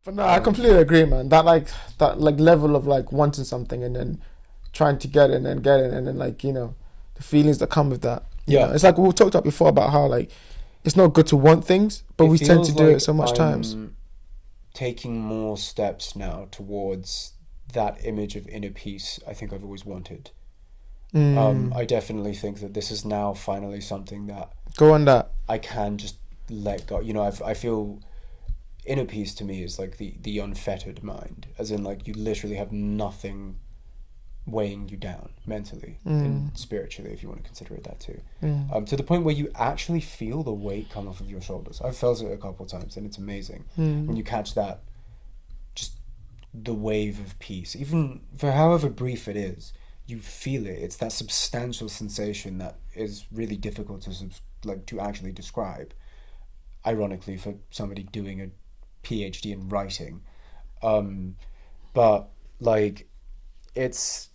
But no, I completely agree, man. That level of like wanting something and then trying to get it and then get it and then like, the feelings that come with that. Yeah. It's like we talked about before about how like it's not good to want things, but It we tend to feels do it like so much times. I'm taking more steps now towards that image of inner peace I think I've always wanted. I definitely think that this is now finally something that Go on that. I can just let go. I feel inner peace to me is like the unfettered mind, as in like you literally have nothing weighing you down mentally and spiritually, if you want to consider it that too. To the point where you actually feel the weight come off of your shoulders. I've felt it a couple of times and it's amazing when you catch that, just the wave of peace, even for however brief it is. You feel it. It's that substantial sensation that is really difficult to actually describe. Ironically, for somebody doing a PhD in writing, but like, it's,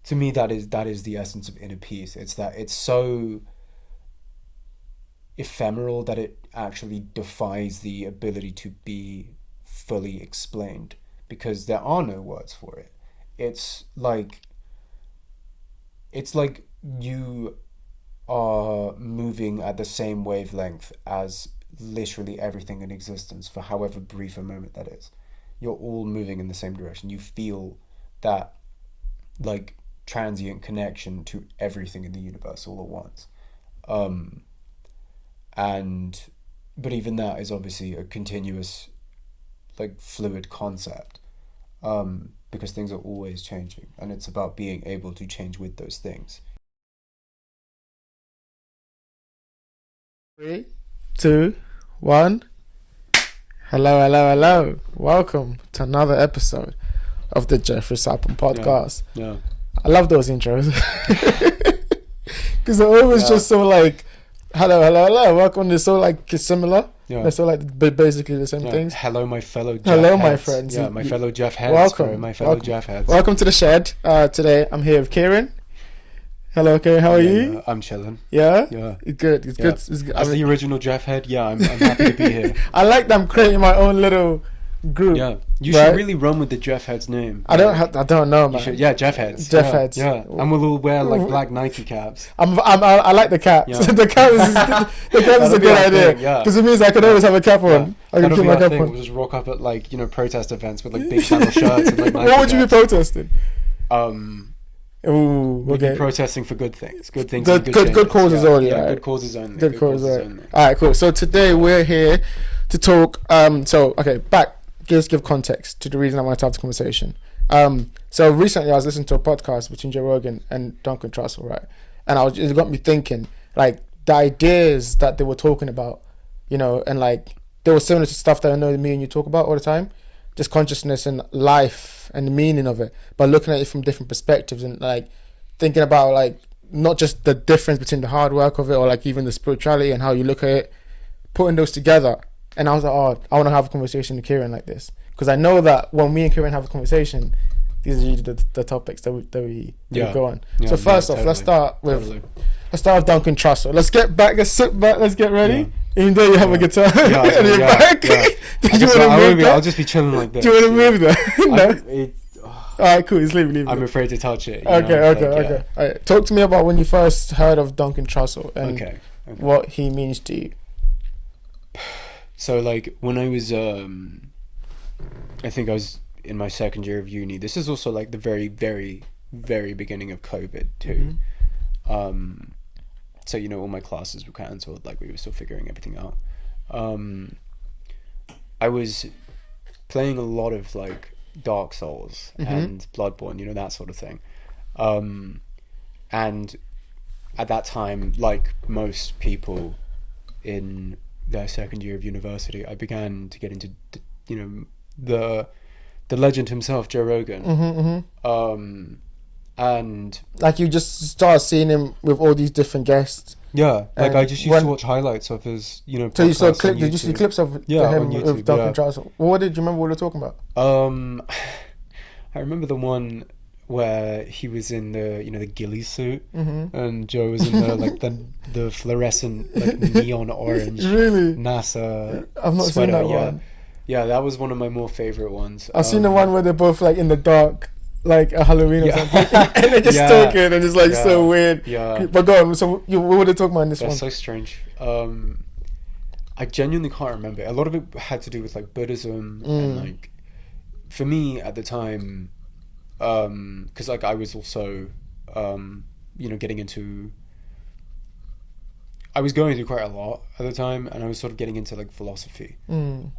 to me, that is the essence of inner peace. It's that it's so ephemeral that it actually defies the ability to be fully explained, because there are no words for it. It's like you are moving at the same wavelength as literally everything in existence for however brief a moment that is. You're all moving in the same direction. You feel that like transient connection to everything in the universe all at once. But even that is obviously a continuous, like, fluid concept. Because things are always changing, and it's about being able to change with those things. 3, 2, 1. Hello, hello, hello. Welcome to another episode of the Jeoffrey Sarpong podcast. Yeah. I love those intros because they're always just so like, hello, hello, hello. Welcome. They're so like similar. Yeah. They're so like basically the same things. Hello, my fellow Jeff Hello, heads. my friends. Yeah, my fellow Jeff heads. Welcome. Bro, my fellow Welcome. Jeff heads. Welcome to the shed. Today I'm here with Kieran. Hello, Kieran. How are you? Yeah, I'm chilling. Yeah? Yeah. It's good. It's Yeah. good. It's good. As the original Jeff head, yeah, I'm happy to be here. I like that I'm creating my own little group. Yeah, you Right? should really run with the Jeff heads name. I don't know, You man. should, yeah, Jeff heads. Jeff yeah, heads. Yeah, and we'll all wear like black Nike caps. I like the cap. Yeah. The cap is a That'll be good our idea thing, yeah. because it means I can always have a cap on. Yeah. I can That'll keep be my our cap thing. on. We'll just rock up at like protest events with like big flannel shirts and like Nike What would you be caps. protesting? We'd be Okay. protesting for good things. Good things. Good- and good changes. causes yeah. only, Yeah, right? good causes only. Good cause, right? only. All right, cool. So today we're here to talk. Just give context to the reason I want to have the conversation. So recently I was listening to a podcast between Joe Rogan and Duncan Trussell, right? And it got me thinking, like, the ideas that they were talking about, and like they were similar to stuff that I know me and you talk about all the time. Just consciousness and life and the meaning of it, but looking at it from different perspectives and like thinking about like not just the difference between the hard work of it or like even the spirituality and how you look at it, putting those together. And I was like, oh, I want to have a conversation with Kieran like this, because I know that when me and Kieran have a conversation, these are usually the topics that we go on. Yeah, So first off, totally. let's start with Duncan Trussell. Let's sit back, let's get ready. Yeah. Even though you have a guitar Yeah, and you're yeah, back. yeah. Did you want to move I'll that? just be chilling like this. Do you want to move that? No. It's, Alright, cool. Just leave it. I'm afraid to touch it. Okay. Alright, talk to me about when you first heard of Duncan Trussell and Okay. what he means to you. So like when I was, I think I was in my second year of uni. This is also like the very, very, very beginning of COVID too. So all my classes were cancelled. Like we were still figuring everything out. I was playing a lot of like Dark Souls and Bloodborne, that sort of thing. And at that time, like most people in their second year of university, I began to get into, the legend himself, Joe Rogan. And like you just start seeing him with all these different guests. yeah, like And I just used to watch highlights of his, So you saw podcasts on clips? Did you see YouTube. clips of Yeah, him on with YouTube, Duncan yeah. Trussell? What did you remember? What we were talking about? I remember the one where he was in the the ghillie suit, and Joe was in the like the fluorescent like neon orange Really? NASA I've not sweater. seen that Yeah. one. Yeah, that was one of my more favorite ones. I've seen the one where they're both like in the dark, like a Halloween or Yeah. something, and they're just Yeah. talking, and it's like so Yeah. weird. Yeah. But go on. So you what were they talking about in this That's one? so strange. I genuinely can't remember. A lot of it had to do with like Buddhism and like, for me at the time, because like I was also, getting into. I was going through quite a lot at the time, and I was sort of getting into like philosophy. In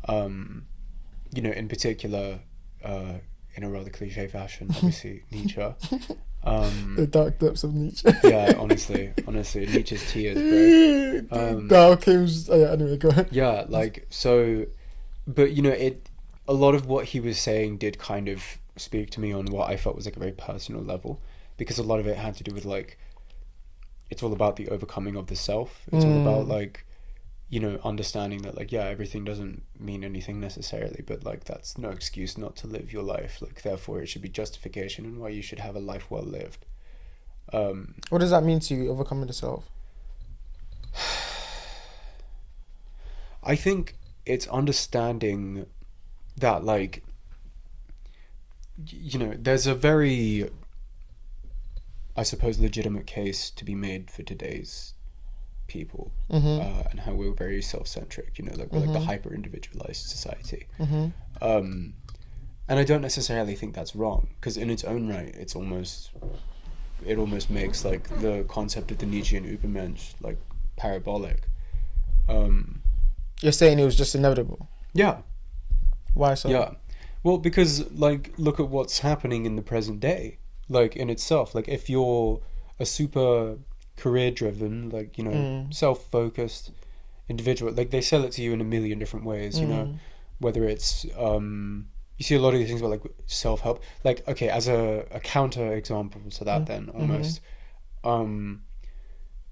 particular, in a rather cliche fashion, obviously Nietzsche. The dark depths of Nietzsche. Yeah, honestly, Nietzsche's tears, bro. Dark hymns. Oh, yeah, anyway, go ahead. Yeah, like so, but a lot of what he was saying did kind of speak to me on what I felt was like a very personal level, because a lot of it had to do with like, it's all about the overcoming of the self. It's all about like, understanding that like, yeah, everything doesn't mean anything necessarily, but like that's no excuse not to live your life. Like therefore, it should be justification in why you should have a life well lived. What does that mean to you, overcoming the self? I think it's understanding that like, there's a very, I suppose, legitimate case to be made for today's people, and how we're very self-centric, like we're like the hyper-individualized society. And I don't necessarily think that's wrong, because in its own right, it almost makes like the concept of the Nietzschean Übermensch like parabolic. You're saying it was just inevitable. Yeah. Why so? Yeah. Well, because like, look at what's happening in the present day. Like in itself, like if you're a super career-driven, like self-focused individual, like they sell it to you in a million different ways. Whether it's you see a lot of these things about like self-help. Like okay, as a counter example to that, then almost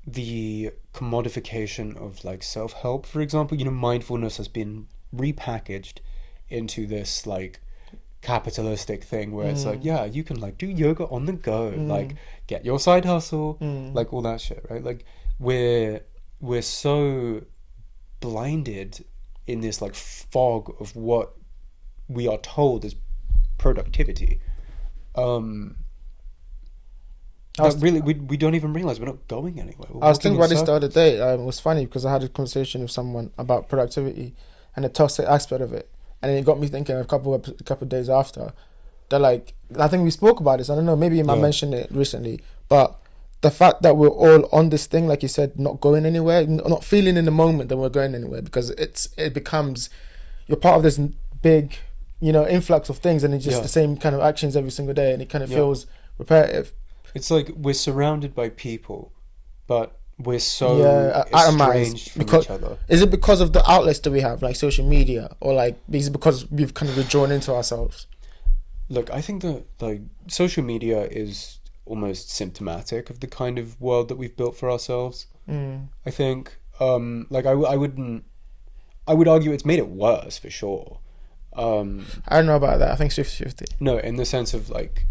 the commodification of like self-help, for example, mindfulness has been repackaged into this like capitalistic thing where it's like, yeah, you can like do yoga on the go, like get your side hustle, like all that shit, right? Like we're so blinded in this like fog of what we are told is productivity, that really we don't even realize we're not going anywhere. I was thinking about this the other day. It was funny because I had a conversation with someone about productivity and the toxic aspect of it, and it got me thinking a couple of days after that, like, I think we spoke about this, I don't know, maybe you might mention it recently, but the fact that we're all on this thing, like you said, not going anywhere, not feeling in the moment that we're going anywhere, because it becomes, you're part of this big, influx of things, and it's just the same kind of actions every single day, and it kind of feels repetitive. It's like we're surrounded by people, but we're so estranged from each other. Is it because of the outlets that we have, like social media, or like is it because we've kind of withdrawn into ourselves? Look, I think that like social media is almost symptomatic of the kind of world that we've built for ourselves. I think like I would argue it's made it worse for sure. I don't know about that. I think 50-50. No, in the sense of like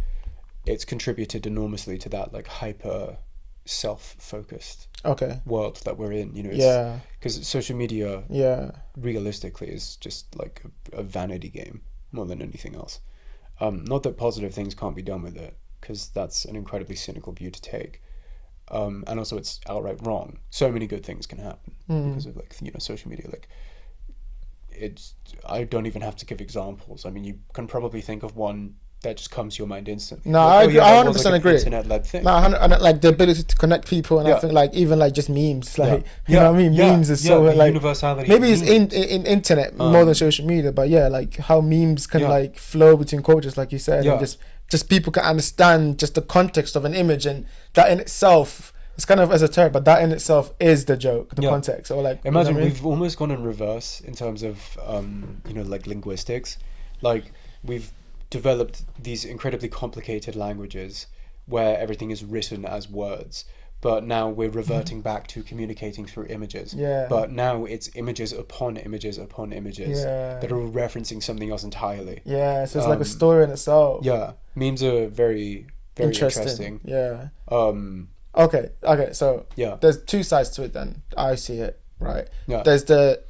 it's contributed enormously to that like hyper self-focused world that we're in, because social media realistically is just like a vanity game more than anything else. Not that positive things can't be done with it, because that's an incredibly cynical view to take, and also it's outright wrong. So many good things can happen because of like social media. Like I don't even have to give examples. I mean, you can probably think of one that just comes to your mind instantly. No, I 100% agree. Internet-led thing. No, and like the ability to connect people, and I think like even like just memes, like you know what I mean. Memes is so like universality. Maybe it's in internet more than social media, but like how memes can like flow between cultures, like you said, and just people can understand just the context of an image, and that in itself, it's kind of esoteric, but that in itself is the joke, the context. Or like imagine we've almost gone in reverse in terms of like linguistics, like we've developed these incredibly complicated languages where everything is written as words, but now we're reverting back to communicating through images. But now it's images upon images upon images that are referencing something else entirely. So it's like a story in itself. Memes are very, very interesting. Okay, so there's two sides to it then. I see it, right? There's the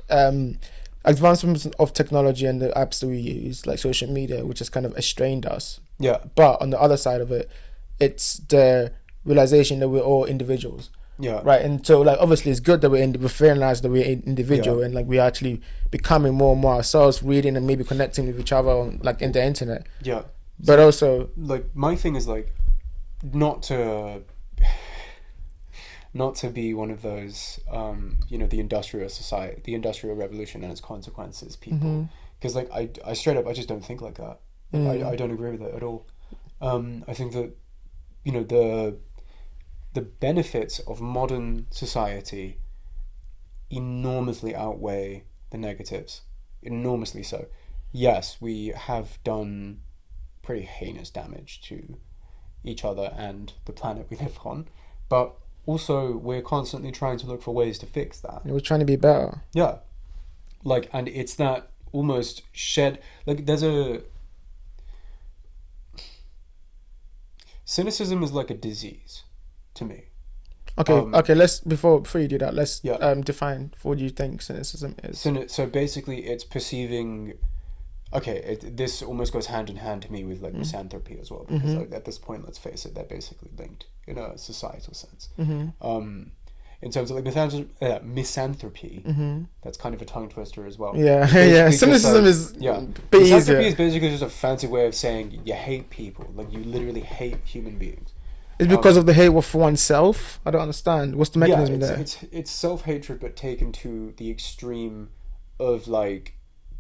advancements of technology and the apps that we use, like social media, which has kind of estranged us. Yeah. But on the other side of it, it's the realization that we're all individuals. Yeah. Right. And so, like, obviously it's good that we're realized that we're individual, Yeah. and like we're actually becoming more and more ourselves, reading and maybe connecting with each other on, like, in the internet. Yeah. But also, like, my thing is, like, not to be one of those, the industrial society, the industrial revolution and its consequences people. Because, like, I straight up, I just don't think like that. I don't agree with it at all. I think that, the benefits of modern society enormously outweigh the negatives. Enormously so. Yes, we have done pretty heinous damage to each other and the planet we live on, but also we're constantly trying to look for ways to fix that. we're trying to be better. Yeah. Like, and it's that almost like, there's a... Cynicism is like a disease to me. Okay. Let's before you do that, let's Yeah. define what do you think cynicism is. So basically, it's perceiving. Okay, this almost goes hand in hand to me with, like, misanthropy as well, because like, at this point, let's face it, they're basically linked in a societal sense. In terms of, like, misanthropy, that's kind of a tongue twister as well. Yeah, It's yeah. basically just, Cynicism like, is misanthropy easier. is basically just a fancy way of saying you hate people, like, you literally hate human beings. It's because of the hate for oneself. I don't understand. What's the mechanism there? It's self-hatred, but taken to the extreme of, like,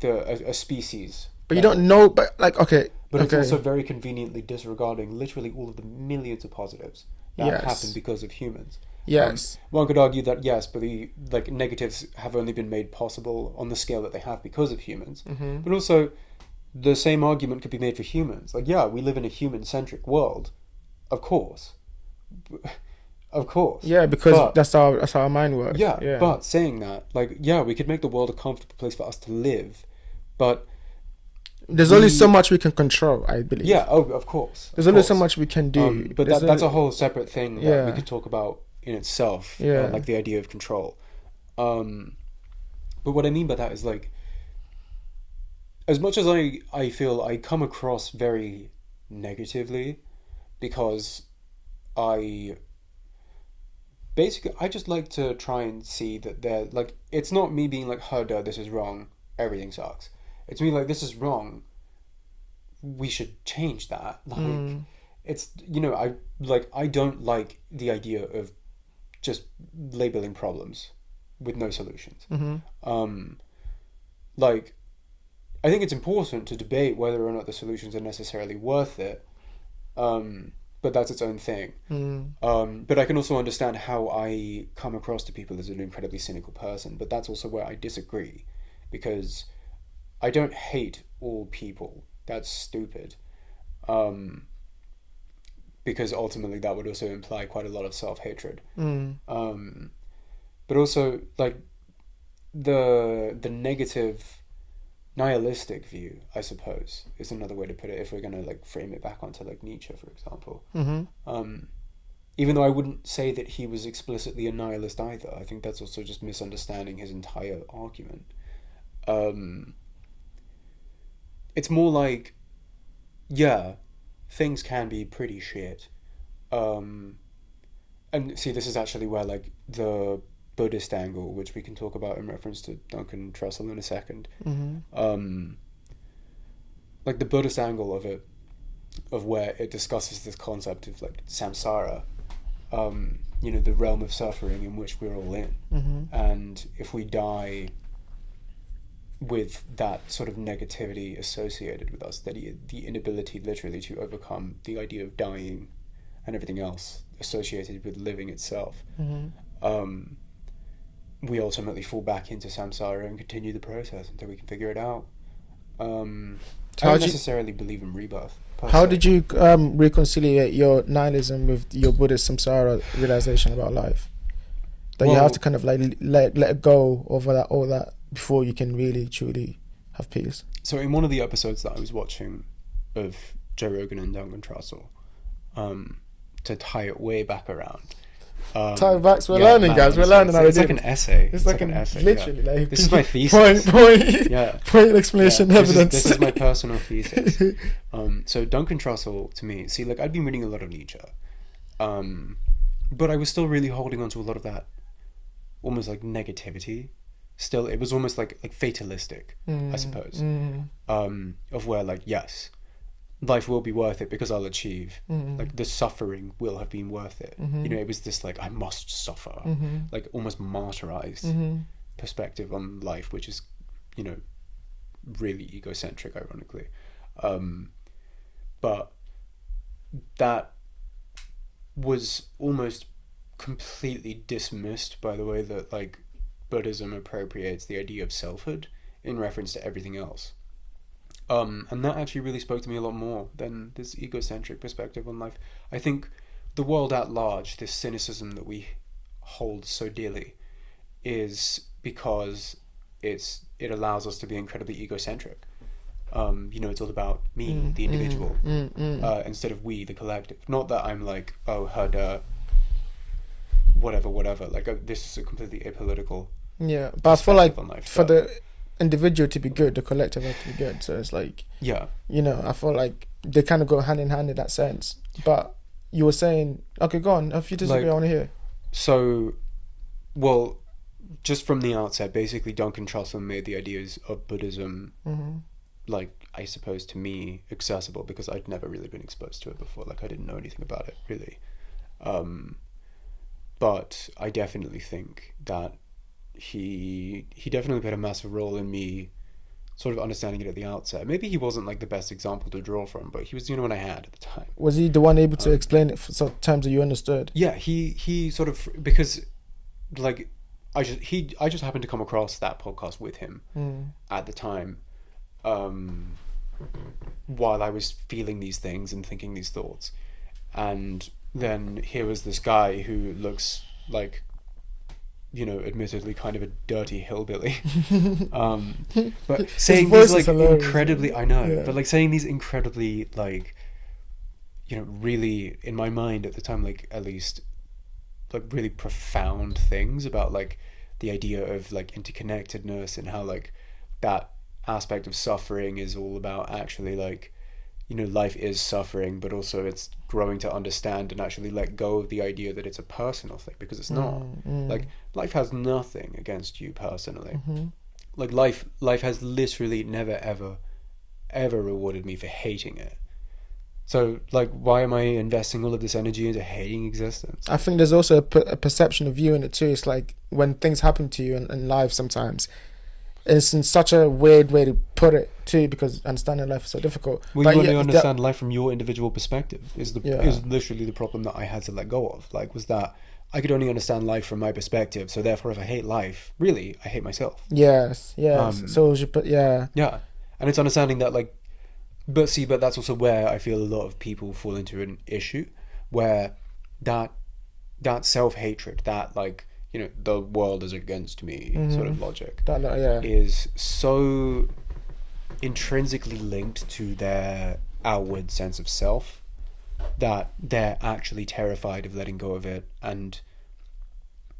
a species. But you don't know. But like, okay. But okay. it's also very conveniently disregarding literally all of the millions of positives that happen because of humans. Yes. One could argue that yes, but the, like, negatives have only been made possible on the scale that they have because of humans. But also, the same argument could be made for humans. Like, yeah, we live in a human-centric world, of course. Of course. Yeah, because that's how our mind works. Yeah, but saying that, like, yeah, we could make the world a comfortable place for us to live, but there's only so much we can control, I believe. Yeah, of course. There's only so much we can do. But that's a whole separate thing that we could talk about in itself. Yeah. Like, the idea of control. But what I mean by that is, like, as much as I feel I come across very negatively, because I just like to try and see that they're, like, it's not me being like, oh, no, this is wrong, everything sucks. It's me like, this is wrong, we should change that. Like, it's, I don't like the idea of just labeling problems with no solutions. Like, I think it's important to debate whether or not the solutions are necessarily worth it, but that's its own thing. But I can also understand how I come across to people as an incredibly cynical person, but that's also where I disagree, because I don't hate all people. That's stupid. Because ultimately that would also imply quite a lot of self-hatred. But also, like, the negative, nihilistic view, I suppose, is another way to put it, if we're going to, like, frame it back onto, like, Nietzsche, for example. Even though I wouldn't say that he was explicitly a nihilist either. I think that's also just misunderstanding his entire argument. It's more like, yeah, things can be pretty shit. And see, this is actually where, like, the Buddhist angle, which we can talk about in reference to Duncan Trussell in a second, like, the Buddhist angle of it, of where it discusses this concept of, like, samsara, the realm of suffering in which we're all in. And if we die with that sort of negativity associated with us, that the inability literally to overcome the idea of dying and everything else associated with living itself, we ultimately fall back into samsara and continue the process until we can figure it out. I don't necessarily believe in rebirth. How did you reconciliate your nihilism with your Buddhist samsara realization about life? That you have to kind of, like, let go of all that before you can really truly have peace. So in one of the episodes that I was watching of Joe Rogan and Duncan Trussell, to tie it way back around, Tiebacks, we're learning, guys. We're learning how to it's do like it. an essay. It's like an essay. Literally, like this is my thesis. Point explanation, evidence. This is my personal thesis. So Duncan Trussell, to me, see, like I'd been reading a lot of Nietzsche, but I was still really holding on to a lot of that, almost like negativity. Still, it was almost like fatalistic, I suppose, of where like yes, life will be worth it because I'll achieve. Like the suffering will have been worth it. You know, it was this like I must suffer, like almost martyrized perspective on life, which is, you know, really egocentric, ironically. But that was almost completely dismissed by the way that like Buddhism appropriates the idea of selfhood in reference to everything else. And that actually really spoke to me a lot more than this egocentric perspective on life. I think the world at large, this cynicism that we hold so dearly, is because it allows us to be incredibly egocentric. You know, it's all about me, the individual, instead of we, the collective. Not that I'm like, oh, her, whatever. Like, this is a completely apolitical. Yeah, but I feel like for the individual to be good, the collective has to be good. So it's like, yeah, you know, I feel like they kind of go hand in hand in that sense. But you were saying, okay, go on. If you disagree, I want to hear. So, well, just from the outset, basically, Duncan Trussell made the ideas of Buddhism, like, I suppose, to me, accessible because I'd never really been exposed to it before. Like, I didn't know anything about it, really. But I definitely think that he definitely played a massive role in me sort of understanding it at the outset. Maybe he wasn't like the best example to draw from, but he was the only one I had at the time. Was he the one able to explain it for terms that you understood? Yeah, he sort of, because like I just happened to come across that podcast with him at the time, while I was feeling these things and thinking these thoughts, and then here was this guy who looks like, you know, admittedly kind of a dirty hillbilly, but saying these like incredibly, I know, but like saying these incredibly like, you know, really in my mind at the time, like at least, like really profound things about like the idea of like interconnectedness and how like that aspect of suffering is all about actually like, you know, life is suffering, but also it's growing to understand and actually let go of the idea that it's a personal thing, because it's not. Like life has nothing against you personally. Like life has literally never ever rewarded me for hating it. So like, why am I investing all of this energy into hating existence? I think there's also a perception of you in it too. It's like when things happen to you in life sometimes, it's in such a weird way to put it too, because understanding life is so difficult. Well, you only understand life from your individual perspective is literally the problem that I had to let go of. Like, was that I could only understand life from my perspective, so therefore if I hate life, really, I hate myself. Yes. So you put, and it's understanding that like, but that's also where I feel a lot of people fall into an issue, where that self-hatred, that like, you know, the world is against me sort of logic is so intrinsically linked to their outward sense of self that they're actually terrified of letting go of it and,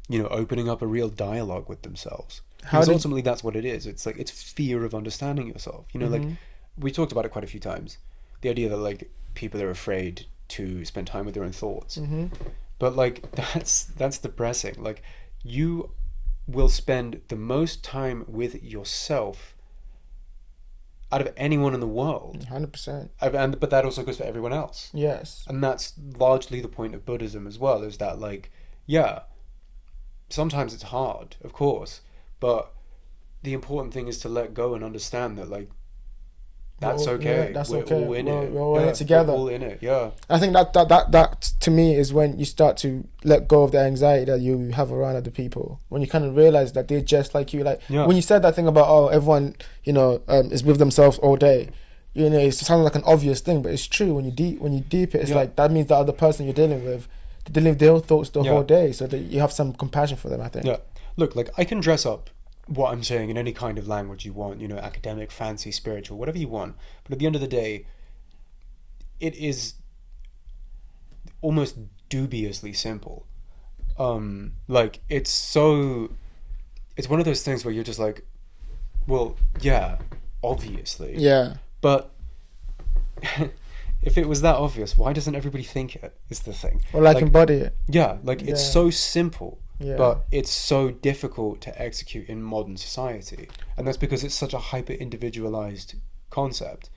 you know, opening up a real dialogue with themselves. Because ultimately that's what it is. It's like, it's fear of understanding yourself. You know, like we talked about it quite a few times. The idea that like people are afraid to spend time with their own thoughts. But like that's depressing. Like, you will spend the most time with yourself out of anyone in the world. 100%. But that also goes for everyone else. Yes. And that's largely the point of Buddhism as well, is that like, yeah, sometimes it's hard, of course, but the important thing is to let go and understand that like, that's okay. We're all in it. We're all in it together. We're all in it, yeah. I think that to me is when you start to let go of the anxiety that you have around other people. When you kind of realize that they're just like you. Like when you said that thing about, oh, everyone, you know, is with themselves all day. You know, it sounds like an obvious thing, but it's true. When you deep it, it's like that means the other person you're dealing with, they live their thoughts the whole day, so that you have some compassion for them, I think. Yeah. Look, like I can dress up what I'm saying in any kind of language you want, you know, academic, fancy, spiritual, whatever you want. But at the end of the day, it is almost dubiously simple. Like it's one of those things where you're just like, well, yeah, obviously. Yeah. But if it was that obvious, why doesn't everybody think it? Is the thing. Or like Like, embody it. yeah, like it's Yeah. so simple, Yeah. but it's so difficult to execute in modern society, and that's because it's such a hyper individualized concept.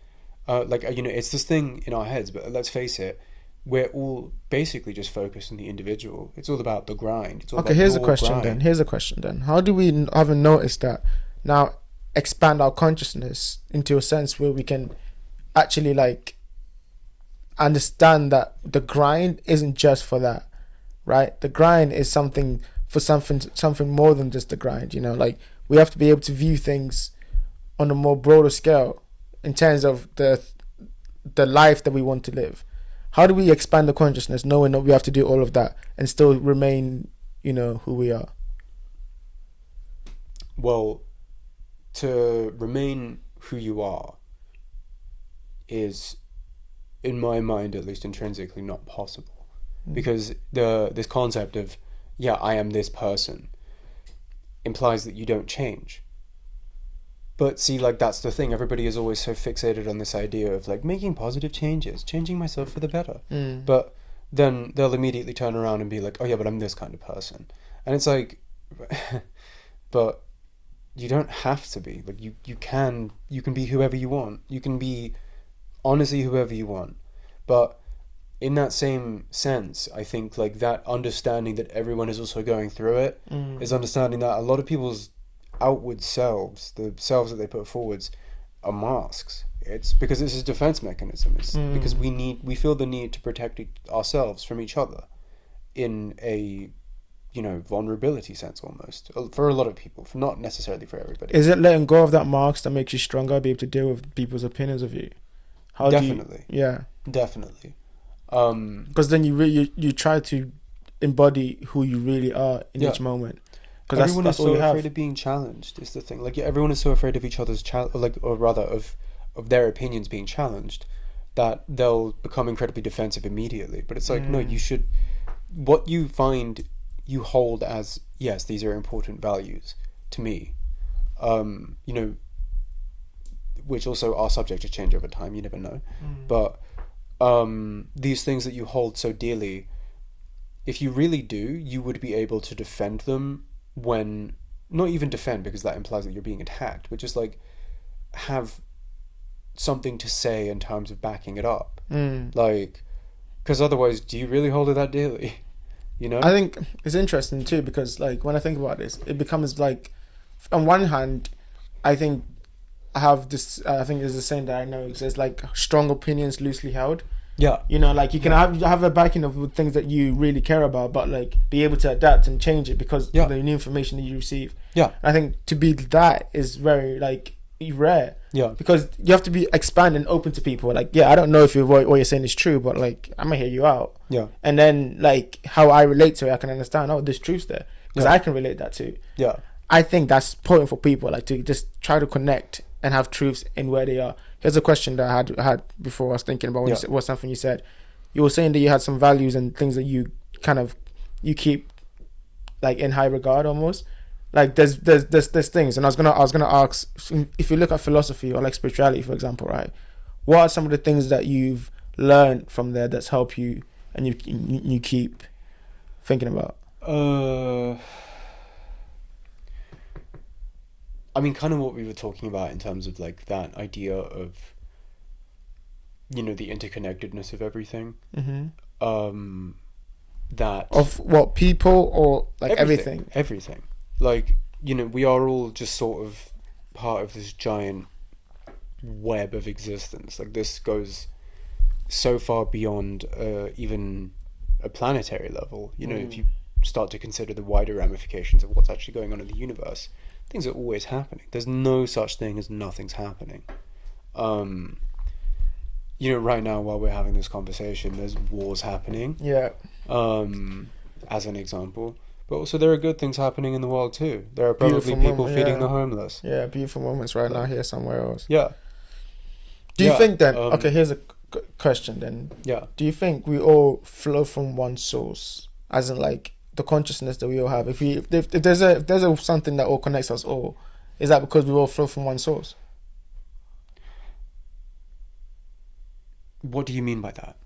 It's this thing in our heads, but let's face it, we're all basically just focused on the individual. It's all about the grind. It's all Okay, about here's a your question grind. then. Here's a question then. How do we haven't noticed that now expand our consciousness into a sense where we can actually like understand that the grind isn't just for that, right? The grind is something for something more than just the grind, you know, like we have to be able to view things on a more broader scale in terms of the life that we want to live. How do we expand the consciousness knowing that we have to do all of that and still remain, you know, who we are? Well, to remain who you are is, in my mind at least, intrinsically not possible, because this concept of, yeah, I am this person, implies that you don't change. But see, like, that's the thing, everybody is always so fixated on this idea of like making positive changes, changing myself for the better. But then they'll immediately turn around and be like, oh yeah, but I'm this kind of person. And it's like, but you don't have to be. Like, you can be whoever you want. You can be honestly whoever you want. But in that same sense, I think like that understanding that everyone is also going through it is understanding that a lot of people's outward selves, the selves that they put forwards, are masks. It's because it's a defense mechanism. It's because we feel the need to protect ourselves from each other in a, you know, vulnerability sense, almost, for a lot of people, for not necessarily for everybody. Is it letting go of that marks that makes you stronger, be able to deal with people's opinions of you? How Definitely. Do you, yeah. Definitely. Because then you try to embody who you really are in each moment. Because everyone that's is all so you have. afraid of being challenged. Is the thing. Like, everyone is so afraid of each other's or rather of their opinions being challenged, that they'll become incredibly defensive immediately. But it's like, no, you should. What you find you hold as, yes, these are important values to me. You know, which also are subject to change over time. You never know. But these things that you hold so dearly, if you really do, you would be able to defend them when, not even defend because that implies that you're being attacked, but just like have something to say in terms of backing it up. Like, because otherwise, do you really hold it that dearly? You know? I think it's interesting too, because like when I think about this, it becomes like, on one hand, I think I have this, I think there's a saying that I know, it says like strong opinions loosely held. Yeah. You know, like you can have a backing of things that you really care about, but like be able to adapt and change it because of the new information that you receive. Yeah. I think to be that is very like rare. Yeah. Because you have to be expanding, open to people. Like, yeah, I don't know if what you're saying is true, but like I'm gonna hear you out. Yeah. And then like how I relate to it, I can understand. Oh, there's truth there because I can relate that too. Yeah. I think that's important for people, like to just try to connect and have truths in where they are. Here's a question that I had before. I was thinking about when was something you said. You were saying that you had some values and things that you kind of you keep like in high regard almost. Like there's things, and I was gonna ask, if you look at philosophy or like spirituality, for example, right? What are some of the things that you've learned from there that's helped you and you keep thinking about? I mean, kind of what we were talking about in terms of like that idea of, you know, the interconnectedness of everything. That of what, people or like everything? Everything. Like, you know, we are all just sort of part of this giant web of existence. Like, this goes so far beyond even a planetary level. You know, if you start to consider the wider ramifications of what's actually going on in the universe, things are always happening. There's no such thing as nothing's happening. You know, right now while we're having this conversation, there's wars happening. Yeah. As an example. But also there are good things happening in the world too. There are probably people feeding the homeless. Yeah, beautiful moments right now here somewhere else. Yeah. Do you think then, okay, here's a question then. Yeah. Do you think we all flow from one source? As in like, the consciousness that we all have. If there's a something that all connects us all, is that because we all flow from one source? What do you mean by that?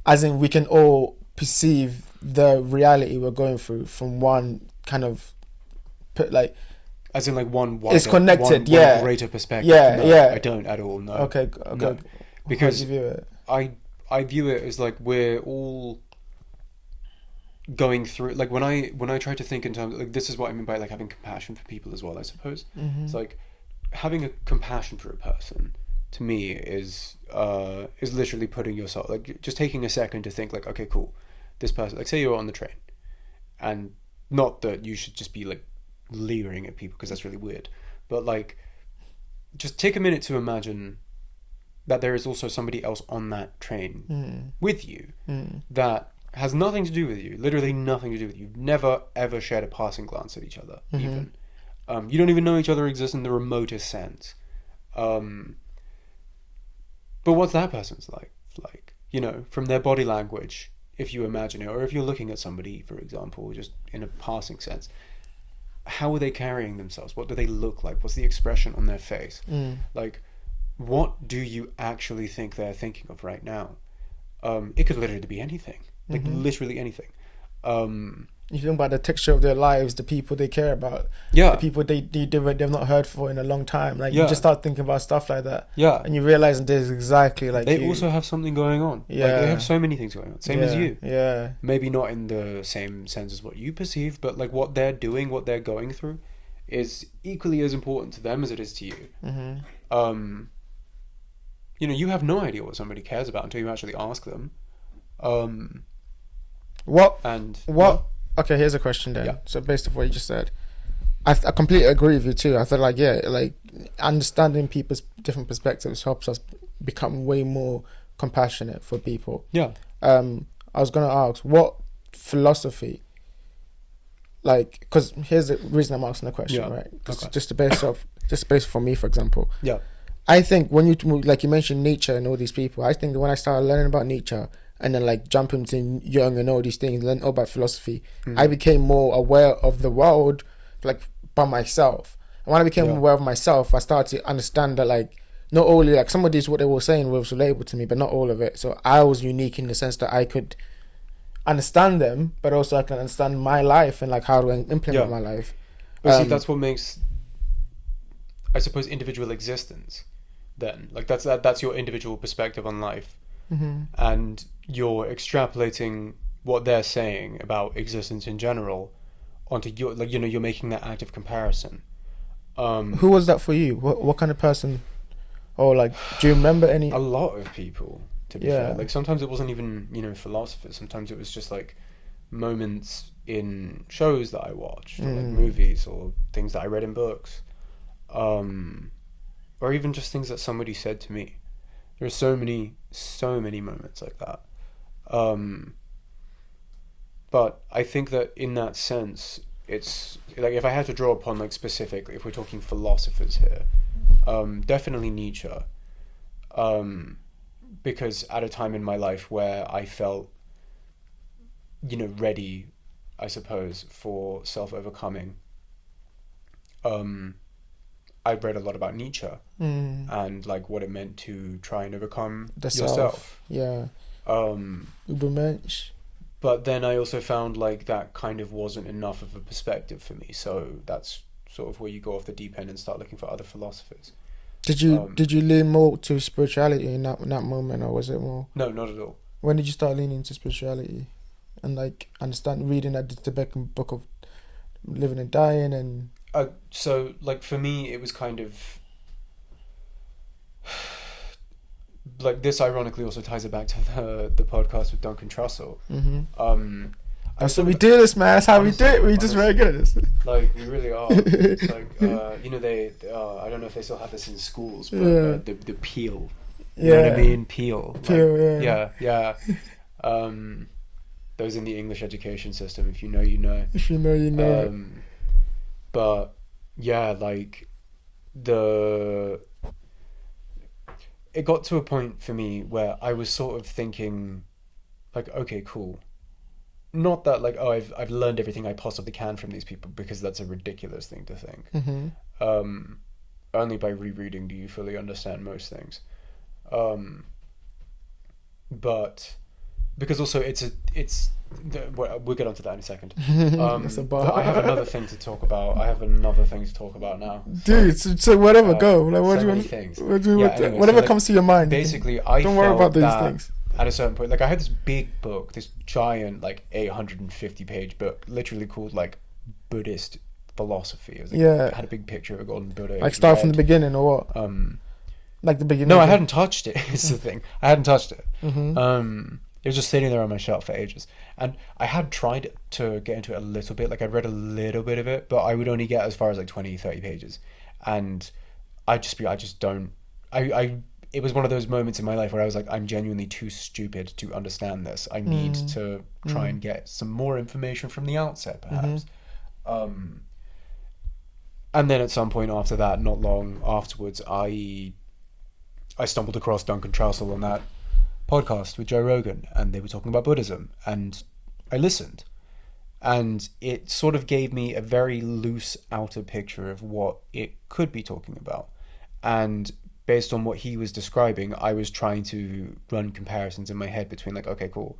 As in, we can all perceive the reality we're going through from one kind of, like, as in like one wider, it's connected, one greater perspective. Yeah, no, yeah. I don't at all. No. Okay. No. Because how do you view it? I view it as like we're all going through, like when I try to think in terms of, like, this is what I mean by like having compassion for people as well, I suppose. It's like having a compassion for a person to me is literally putting yourself, like, just taking a second to think like, okay, cool, this person, like, say you're on the train, and not that you should just be like leering at people because that's really weird, but like just take a minute to imagine that there is also somebody else on that train with you that has nothing to do with you, literally nothing to do with you. You've never ever shared a passing glance at each other, even. You don't even know each other exists in the remotest sense. But what's that person's like? Like, you know, from their body language, if you imagine it, or if you're looking at somebody, for example, just in a passing sense, how are they carrying themselves? What do they look like? What's the expression on their face? Like, what do you actually think they're thinking of right now? It could literally be anything. Like, literally anything. You think about the texture of their lives, the people they care about, Yeah. the people they've not heard for in a long time. Like, Yeah. you just start thinking about stuff like that. Yeah. And you realize that there's exactly like They also have something going on. Yeah. Like, they have so many things going on. Same as you. Yeah. Maybe not in the same sense as what you perceive, but like what they're doing, what they're going through is equally as important to them as it is to you. You know, you have no idea what somebody cares about until you actually ask them. Okay, here's a question then. Yeah. So based on what you just said, I completely agree with you too. I feel like, yeah, like understanding people's different perspectives helps us become way more compassionate for people. Yeah. I was gonna ask, what philosophy, like, because here's the reason I'm asking the question, Yeah. right? Okay. Just based for me, for example. Yeah. I think when you, like you mentioned Nietzsche and all these people, I think when I started learning about Nietzsche and then like jumping to Jung and all these things, learn all about philosophy, I became more aware of the world, like, by myself. And when I became aware of myself, I started to understand that, like, not only, like, some of these, what they were saying was relatable to me, but not all of it. So I was unique in the sense that I could understand them, but also I can understand my life and like how to implement my life. But see, that's what makes, I suppose, individual existence then. Like, that's your individual perspective on life. And you're extrapolating what they're saying about existence in general onto your, like, you know, you're making that active comparison. Who was that for you? What kind of person? Or like, do you remember any? A lot of people, to be fair. Like, sometimes it wasn't even, you know, philosophers. Sometimes it was just like moments in shows that I watched, or like movies, or things that I read in books, or even just things that somebody said to me. There are so many moments like that. But I think that in that sense, it's like, if I had to draw upon, like, specifically, if we're talking philosophers here, definitely Nietzsche. Because at a time in my life where I felt, you know, ready, I suppose, for self-overcoming, I read a lot about Nietzsche and like what it meant to try and overcome yourself. Yeah. Übermensch. But then I also found like that kind of wasn't enough of a perspective for me. So that's sort of where you go off the deep end and start looking for other philosophers. Did you lean more to spirituality in that moment, or was it more? No, not at all. When did you start leaning to spirituality and like reading that Tibetan book of living and dying and? So like for me, it was kind of like, this ironically also ties it back to the podcast with Duncan Trussell. That's what we do this, man. That's how we do it. We're just very good at this. Like, we really are. It's like, you know, they I don't know if they still have this in schools, but the peel. You know what I mean? Peel. Peel, like, yeah. Those in the English education system, if you know, you know. If you know, you know. But yeah, like it got to a point for me where I was sort of thinking, like, okay, cool. not that like, oh, I've learned everything I possibly can from these people, because that's a ridiculous thing to think. Only by rereading do you fully understand most things. But because also we'll get onto that in a second. But I have another thing to talk about. Now. Dude, so whatever, go. Like, what so do you many want? things. Whatever comes to your mind. Basically, I don't worry about these things. At a certain point, like I had this big book, this giant, like 850-page book, literally called like Buddhist philosophy. It was like, it had a big picture of a golden Buddha. Like start from the beginning or what? Like the beginning. No, I hadn't touched it. It's the thing. I hadn't touched it. It was just sitting there on my shelf for ages, and I had tried to get into it a little bit. Like I'd read a little bit of it, but I would only get as far as like 20-30 pages, and it was one of those moments in my life where I was like, I'm genuinely too stupid to understand this. I need to try and get some more information from the outset, perhaps. And then at some point after that, not long afterwards, I stumbled across Duncan Trussell on that podcast with Joe Rogan, and they were talking about Buddhism, and I listened, and it sort of gave me a very loose outer picture of what it could be talking about. And based on what he was describing, I was trying to run comparisons in my head between like, okay, cool,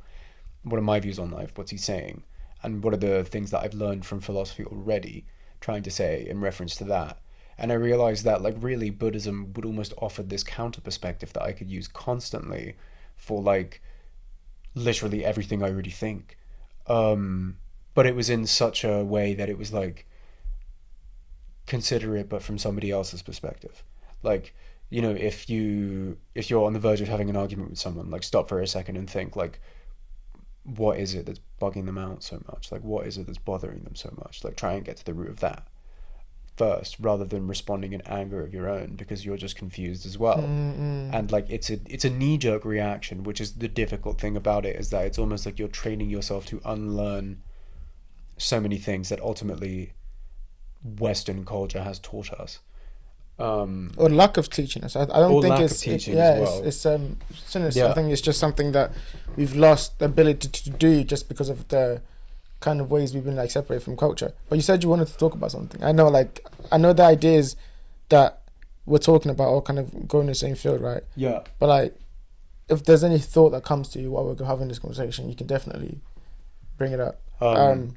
what are my views on life? What's he saying? And what are the things that I've learned from philosophy already, trying to say in reference to that? And I realized that like really Buddhism would almost offer this counter perspective that I could use constantly for like literally everything I already think. But it was in such a way that it was like, consider it but from somebody else's perspective. Like, you know, if you're on the verge of having an argument with someone, like stop for a second and think like, what is it that's bugging them out so much? Like, what is it that's bothering them so much? Like, try and get to the root of that first, rather than responding in anger of your own, because you're just confused as well. And like, it's a knee-jerk reaction, which is the difficult thing about it, is that it's almost like you're training yourself to unlearn so many things that ultimately Western culture has taught us. Or lack of teaching us. I don't think it's teaching as well. it's sinister. I think it's just something that we've lost the ability to do just because of the kind of ways we've been like separated from culture. But you said you wanted to talk about something. I know the ideas that we're talking about all kind of go in the same field, right? Yeah. But like, if there's any thought that comes to you while we're having this conversation, you can definitely bring it up.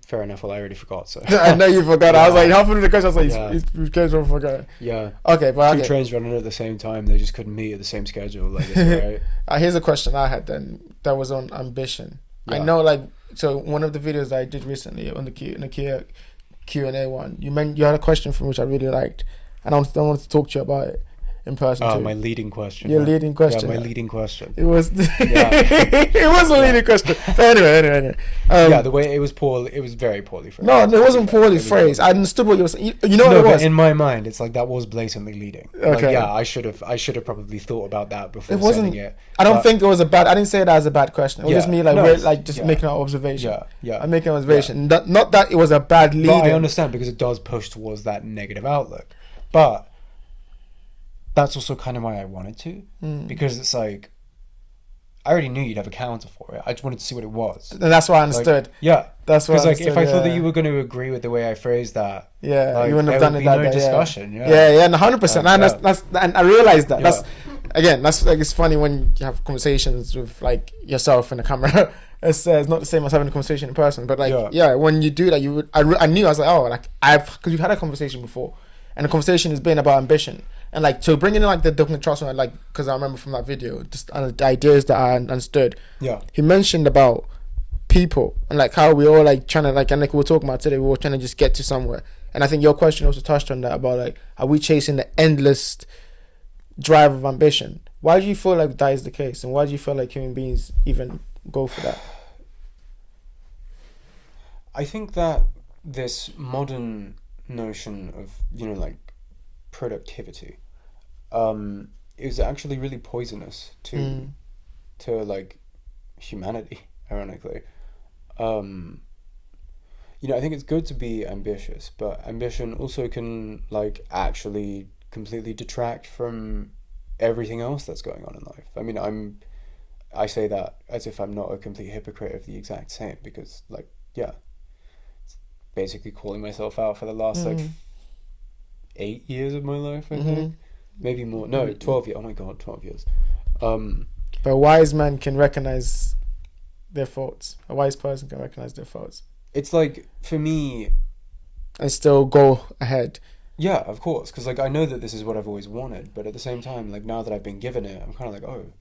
Fair enough. Well, I already forgot. So I know you forgot. Yeah. I was like halfway through the question. I was like, you guys don't forget. Yeah. Okay, but two trains running at the same time. They just couldn't meet at the same schedule. Like, it's right. Here's a question I had then that was on ambition. Yeah. I know, like, so one of the videos I did recently on the Q&A one, you had a question from which I really liked, and I wanted to talk to you about it in person too. My leading question. Your leading question. Yeah, my leading question. It was. It was a leading question. But anyway. The way it was it was very poorly phrased. No, it wasn't poorly phrased. I understood what you were saying. You know what it was? But in my mind, it's like that was blatantly leading. Okay. Like, I should have probably thought about that before sending it. I don't think it was I didn't say that as a bad question. It was just me making an observation. Yeah. I'm making an observation. Yeah. Not that it was a bad lead. But I understand, because it does push towards that negative outlook. But that's also kind of why I wanted to, because it's like, I already knew you'd have a counter for it. I just wanted to see what it was. And that's why I understood. That's why. Because like, if I thought that you were going to agree with the way I phrased that, you wouldn't have done it that way. No discussion. Yeah, and 100%. And I realized that. That's like, it's funny when you have conversations with like yourself in the camera. It's not the same as having a conversation in person, but like, when you do that, I knew, I was like, because we've had a conversation before, and the conversation has been about ambition. And like, so bringing in like the Duncan Trussell, and like, because I remember from that video, just the ideas that I understood. Yeah. He mentioned about people and like how we all like trying to like, and like we were talking about today, we were trying to just get to somewhere. And I think your question also touched on that, about like, are we chasing the endless drive of ambition? Why do you feel like that is the case, and why do you feel like human beings even go for that? I think that this modern notion of, like, productivity is actually really poisonous to like humanity, ironically. I think it's good to be ambitious, but ambition also can like actually completely detract from everything else that's going on in life. I mean, I say that as if I'm not a complete hypocrite of the exact same, because like, yeah, it's basically calling myself out for the last like 8 years of my life, I think. Maybe more. No, 12 years. Oh my god, 12 years. But a wise man can recognize their faults. A wise person can recognize their faults It's like, for me, and still go ahead. yeah, of course, because like I know that this is what I've always wanted, but at the same time, like now that I've been given it, I'm kind of like, oh,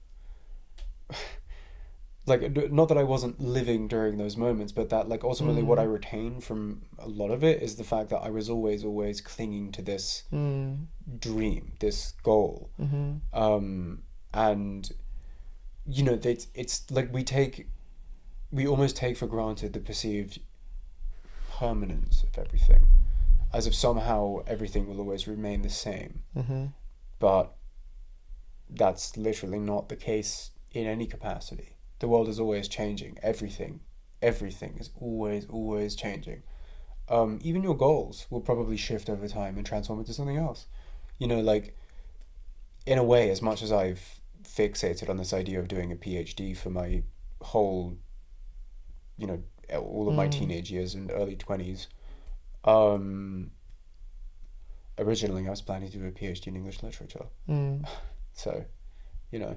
like not that I wasn't living during those moments, but that like ultimately what I retain from a lot of it is the fact that I was always clinging to this dream, this goal, and you know, it's like we almost take for granted the perceived permanence of everything, as if somehow everything will always remain the same. But that's literally not the case in any capacity. The world is always changing. Everything is always changing. Even your goals will probably shift over time and transform into something else. You know, like, in a way, as much as I've fixated on this idea of doing a PhD for my whole, you know, all of my teenage years and early 20s, originally I was planning to do a PhD in English literature. So, you know,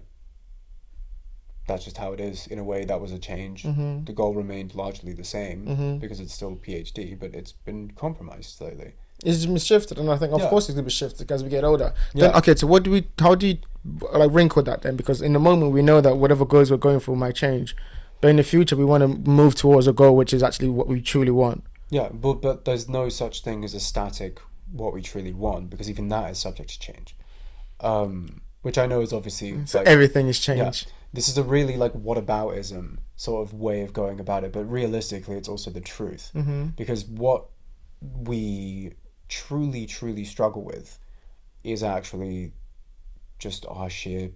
that's just how it is. In a way, that was a change. The goal remained largely the same because it's still a PhD, but it's been compromised slightly. It's been shifted, and I think, of course, it's going to be shifted as we get older. Yeah. Then, okay, so how do you like wrinkle that then? Because in the moment, we know that whatever goals we're going for might change, but in the future, we want to move towards a goal which is actually what we truly want. Yeah, but there's no such thing as a static what we truly want, because even that is subject to change. Which I know is obviously So like, everything is changed. Yeah, this is a really like whataboutism sort of way of going about it, but realistically, it's also the truth. Because what we truly struggle with is actually just our sheer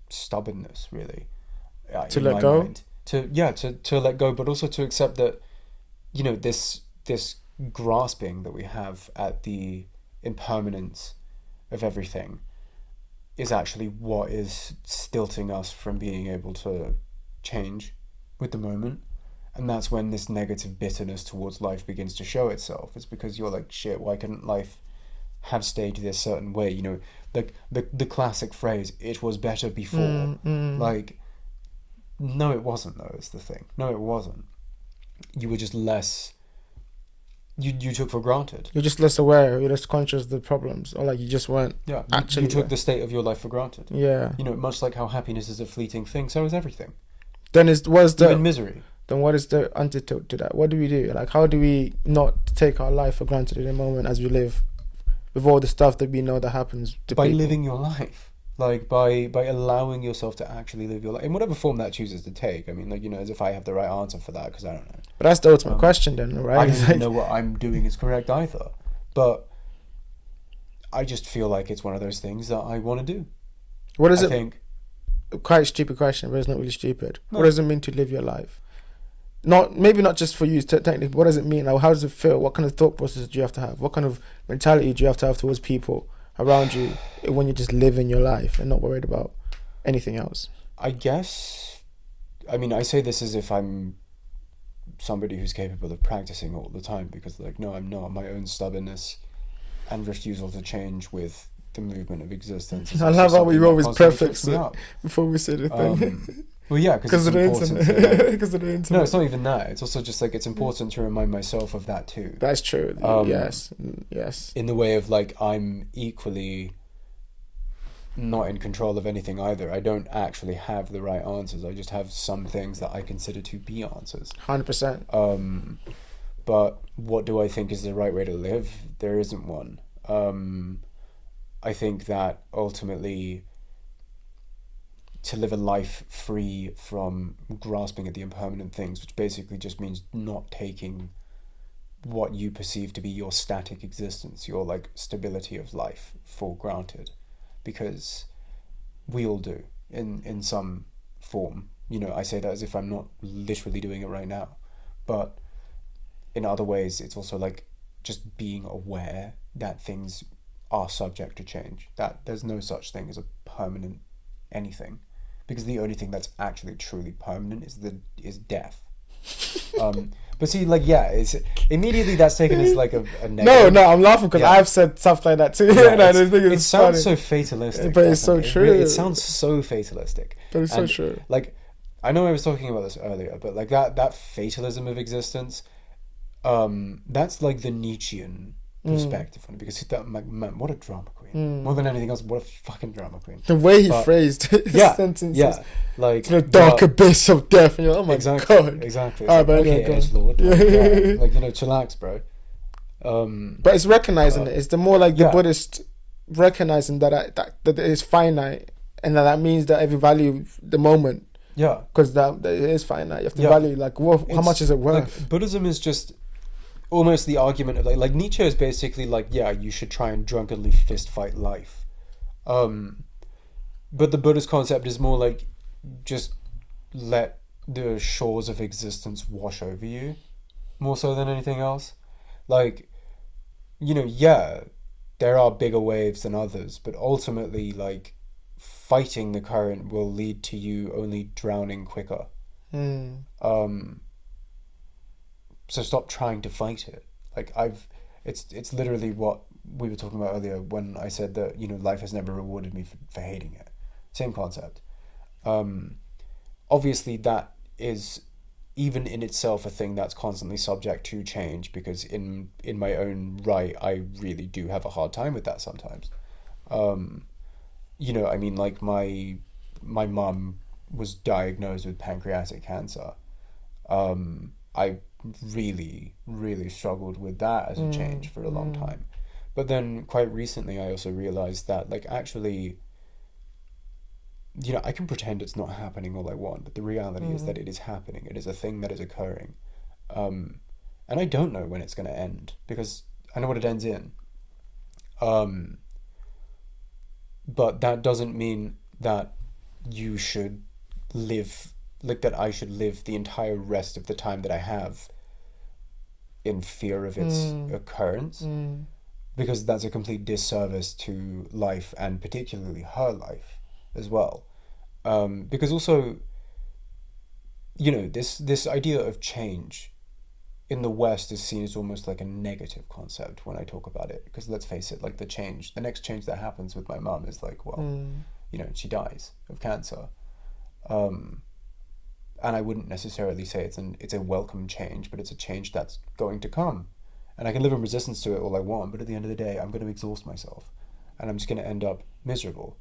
stubbornness, really. To let go? To let go, but also to accept that, you know, this grasping that we have at the impermanence of everything is actually what is stilting us from being able to change with the moment. And that's when this negative bitterness towards life begins to show itself. It's because you're like, shit, why couldn't life have stayed this certain way? You know, like the classic phrase, it was better before. Like, no, it wasn't, though, is the thing. No, it wasn't. You were just less... You took for granted. You're just less aware. You're less conscious of the problems, or like you just weren't. Yeah, actually you took the state of your life for granted. Yeah. You know, much like how happiness is a fleeting thing, so is everything. Then even misery. Then what is the antidote to that? What do we do? Like, how do we not take our life for granted in the moment as we live, with all the stuff that we know that happens to by people? living your life, like by allowing yourself to actually live your life in whatever form that chooses to take. I mean, like, you know, as if I have the right answer for that, because I don't know. But that's the ultimate question, then, right? I don't even know what I'm doing is correct either. But I just feel like it's one of those things that I want to do. What is I it? think Quite a stupid question, but it's not really stupid. No. What does it mean to live your life? Maybe not just for you technically, but what does it mean? Like, how does it feel? What kind of thought process do you have to have? What kind of mentality do you have to have towards people around you when you're just living your life and not worried about anything else? I guess, I mean, I say this as if I'm somebody who's capable of practicing all the time, because, like, no, I'm not. My own stubbornness and refusal to change with the movement of existence is I also love how we something that always constantly prefix trips me it up. before we say the thing. Well, yeah, because Because it's of the important. internet. Because of the internet. No, it's not even that. It's also just like it's important to remind myself of that too. That's true. Yes. In the way of, like, I'm equally not in control of anything either. I don't actually have the right answers. I just have some things that I consider to be answers. 100%. But what do I think is the right way to live? There isn't one. I think that ultimately, to live a life free from grasping at the impermanent things, which basically just means not taking what you perceive to be your static existence, your, like, stability of life for granted, because we all do in some form. You know, I say that as if I'm not literally doing it right now, but in other ways it's also like just being aware that things are subject to change, that there's no such thing as a permanent anything, because the only thing that's actually truly permanent is death. But see, like, yeah, it's immediately that's taken as like a negative. No, I'm laughing because I've said stuff like that too. Yeah, it it sounds so fatalistic, but it's so true. It sounds so fatalistic, but it's so true. Like, I know I was talking about this earlier, but like that fatalism of existence, that's like the Nietzschean perspective on it, because that, man, what a drama queen. More than anything else, what a fucking drama queen. The way he phrased his sentences. Like to the dark abyss of death. And you're, oh my god. Exactly. Like, okay, edgelord. Like, chillax, bro. But it's recognizing it. It's the more like the Buddhist recognizing that it is finite, and that means that if you value the moment. Yeah. Because that it is finite. You have to value, like, how much is it worth? Like, Buddhism is just almost the argument of like Nietzsche is basically like, yeah, you should try and drunkenly fist fight life. But the Buddhist concept is more like, just let the shores of existence wash over you, more so than anything else. Like, there are bigger waves than others, but ultimately, like, fighting the current will lead to you only drowning quicker. So stop trying to fight it. Like, it's literally what we were talking about earlier when I said that, life has never rewarded me for hating it. Same concept. Obviously that is even in itself a thing that's constantly subject to change, because in my own right, I really do have a hard time with that sometimes. I mean, like, my mum was diagnosed with pancreatic cancer. I really, really struggled with that as a change for a long time. But then quite recently, I also realized that, like, actually, I can pretend it's not happening all I want, but the reality is that it is happening. It is a thing that is occurring. And I don't know when it's going to end, because I know what it ends in. But that doesn't mean that you should live, like, that I should live the entire rest of the time that I have in fear of its occurrence, because that's a complete disservice to life, and particularly her life as well. Because also, this idea of change in the West is seen as almost like a negative concept when I talk about it, because let's face it, like, the next change that happens with my mum is like, well, she dies of cancer. And I wouldn't necessarily say it's a welcome change, but it's a change that's going to come. And I can live in resistance to it all I want, but at the end of the day, I'm going to exhaust myself. And I'm just going to end up miserable.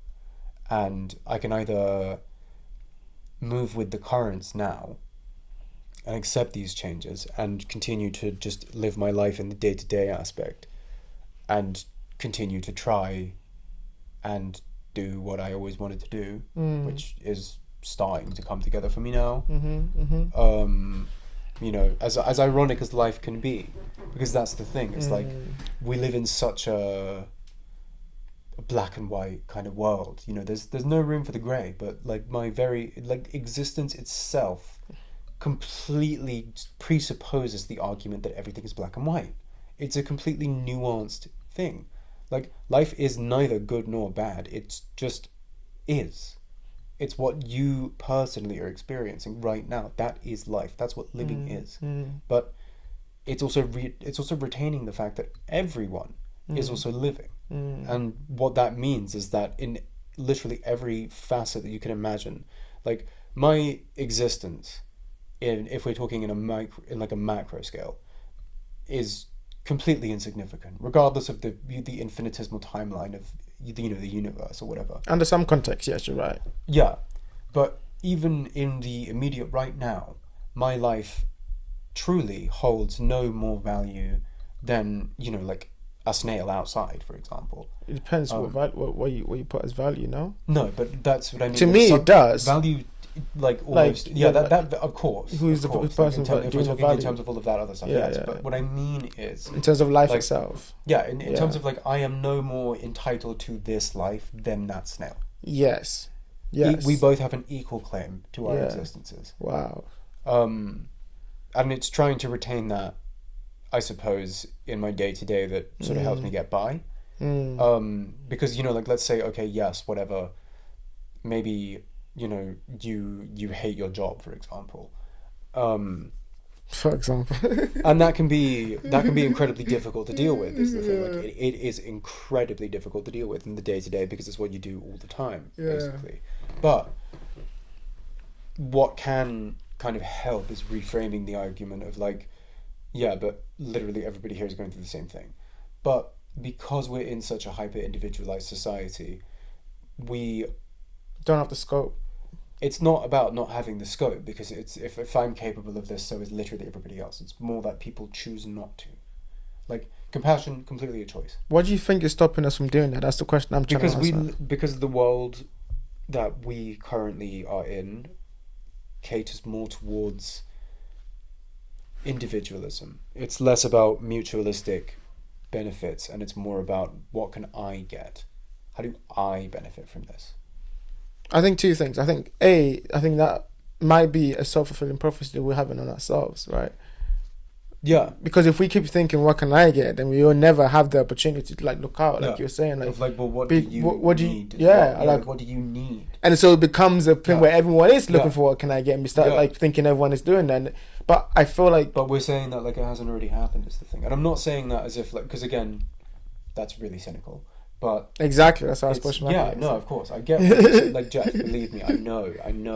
And I can either move with the currents now and accept these changes and continue to just live my life in the day-to-day aspect and continue to try and do what I always wanted to do, which is starting to come together for me now. As ironic as life can be, because that's the thing. It's like, we live in such a black and white kind of world. There's no room for the gray, but like my very, like, existence itself completely presupposes the argument that everything is black and white. It's a completely nuanced thing. Like, life is neither good nor bad. It just is. It's what you personally are experiencing right now. That is life. That's what living is. But it's also retaining the fact that everyone is also living. And what that means is that in literally every facet that you can imagine, like, my existence, if we're talking in a macro scale, is completely insignificant, regardless of the infinitesimal timeline of the universe or whatever. Under some context, yes, you're right. Yeah, but even in the immediate right now, my life truly holds no more value than, like, a snail outside, for example. It depends what you put as value, no? No, but that's what I mean. To me, it does. Value, like, almost, that of course. Who's the person if we're talking in terms of all of that other stuff, yes. But what I mean is, in terms of life, like, itself. Yeah, in terms of, like, I am no more entitled to this life than that snail. Yes. We both have an equal claim to our existences. Wow. And it's trying to retain that, I suppose, in my day-to-day that sort of helps me get by. Because, like, let's say, okay, yes, whatever, maybe you know, you hate your job, for example. For example. And that can be incredibly difficult to deal with, is the thing. Like it is incredibly difficult to deal with in the day-to-day, because it's what you do all the time, basically. But what can kind of help is reframing the argument of like, yeah, but literally everybody here is going through the same thing. But because we're in such a hyper-individualized society, we don't have the scope. It's not about not having the scope, because it's if I'm capable of this, so is literally everybody else. It's more that people choose not to. Like, compassion, completely a choice. What do you think is stopping us from doing that? That's the question I'm trying to answer. Because the world that we currently are in caters more towards individualism. It's less about mutualistic benefits, and it's more about, what can I get? How do I benefit from this? I think two things. I think that might be a self-fulfilling prophecy that we're having on ourselves, right? Yeah. Because if we keep thinking, what can I get, then we will never have the opportunity to like look out, like you're saying. Like, well, what do you need? What do you need? And so it becomes a thing where everyone is looking for what can I get, and we start like thinking everyone is doing that. But I feel like... But we're saying that like it hasn't already happened is the thing. And I'm not saying that as if like... Because again, that's really cynical. But exactly, that's how I was pushing back. Yeah, no, of course, I get it. Like, Jeff, believe me, I know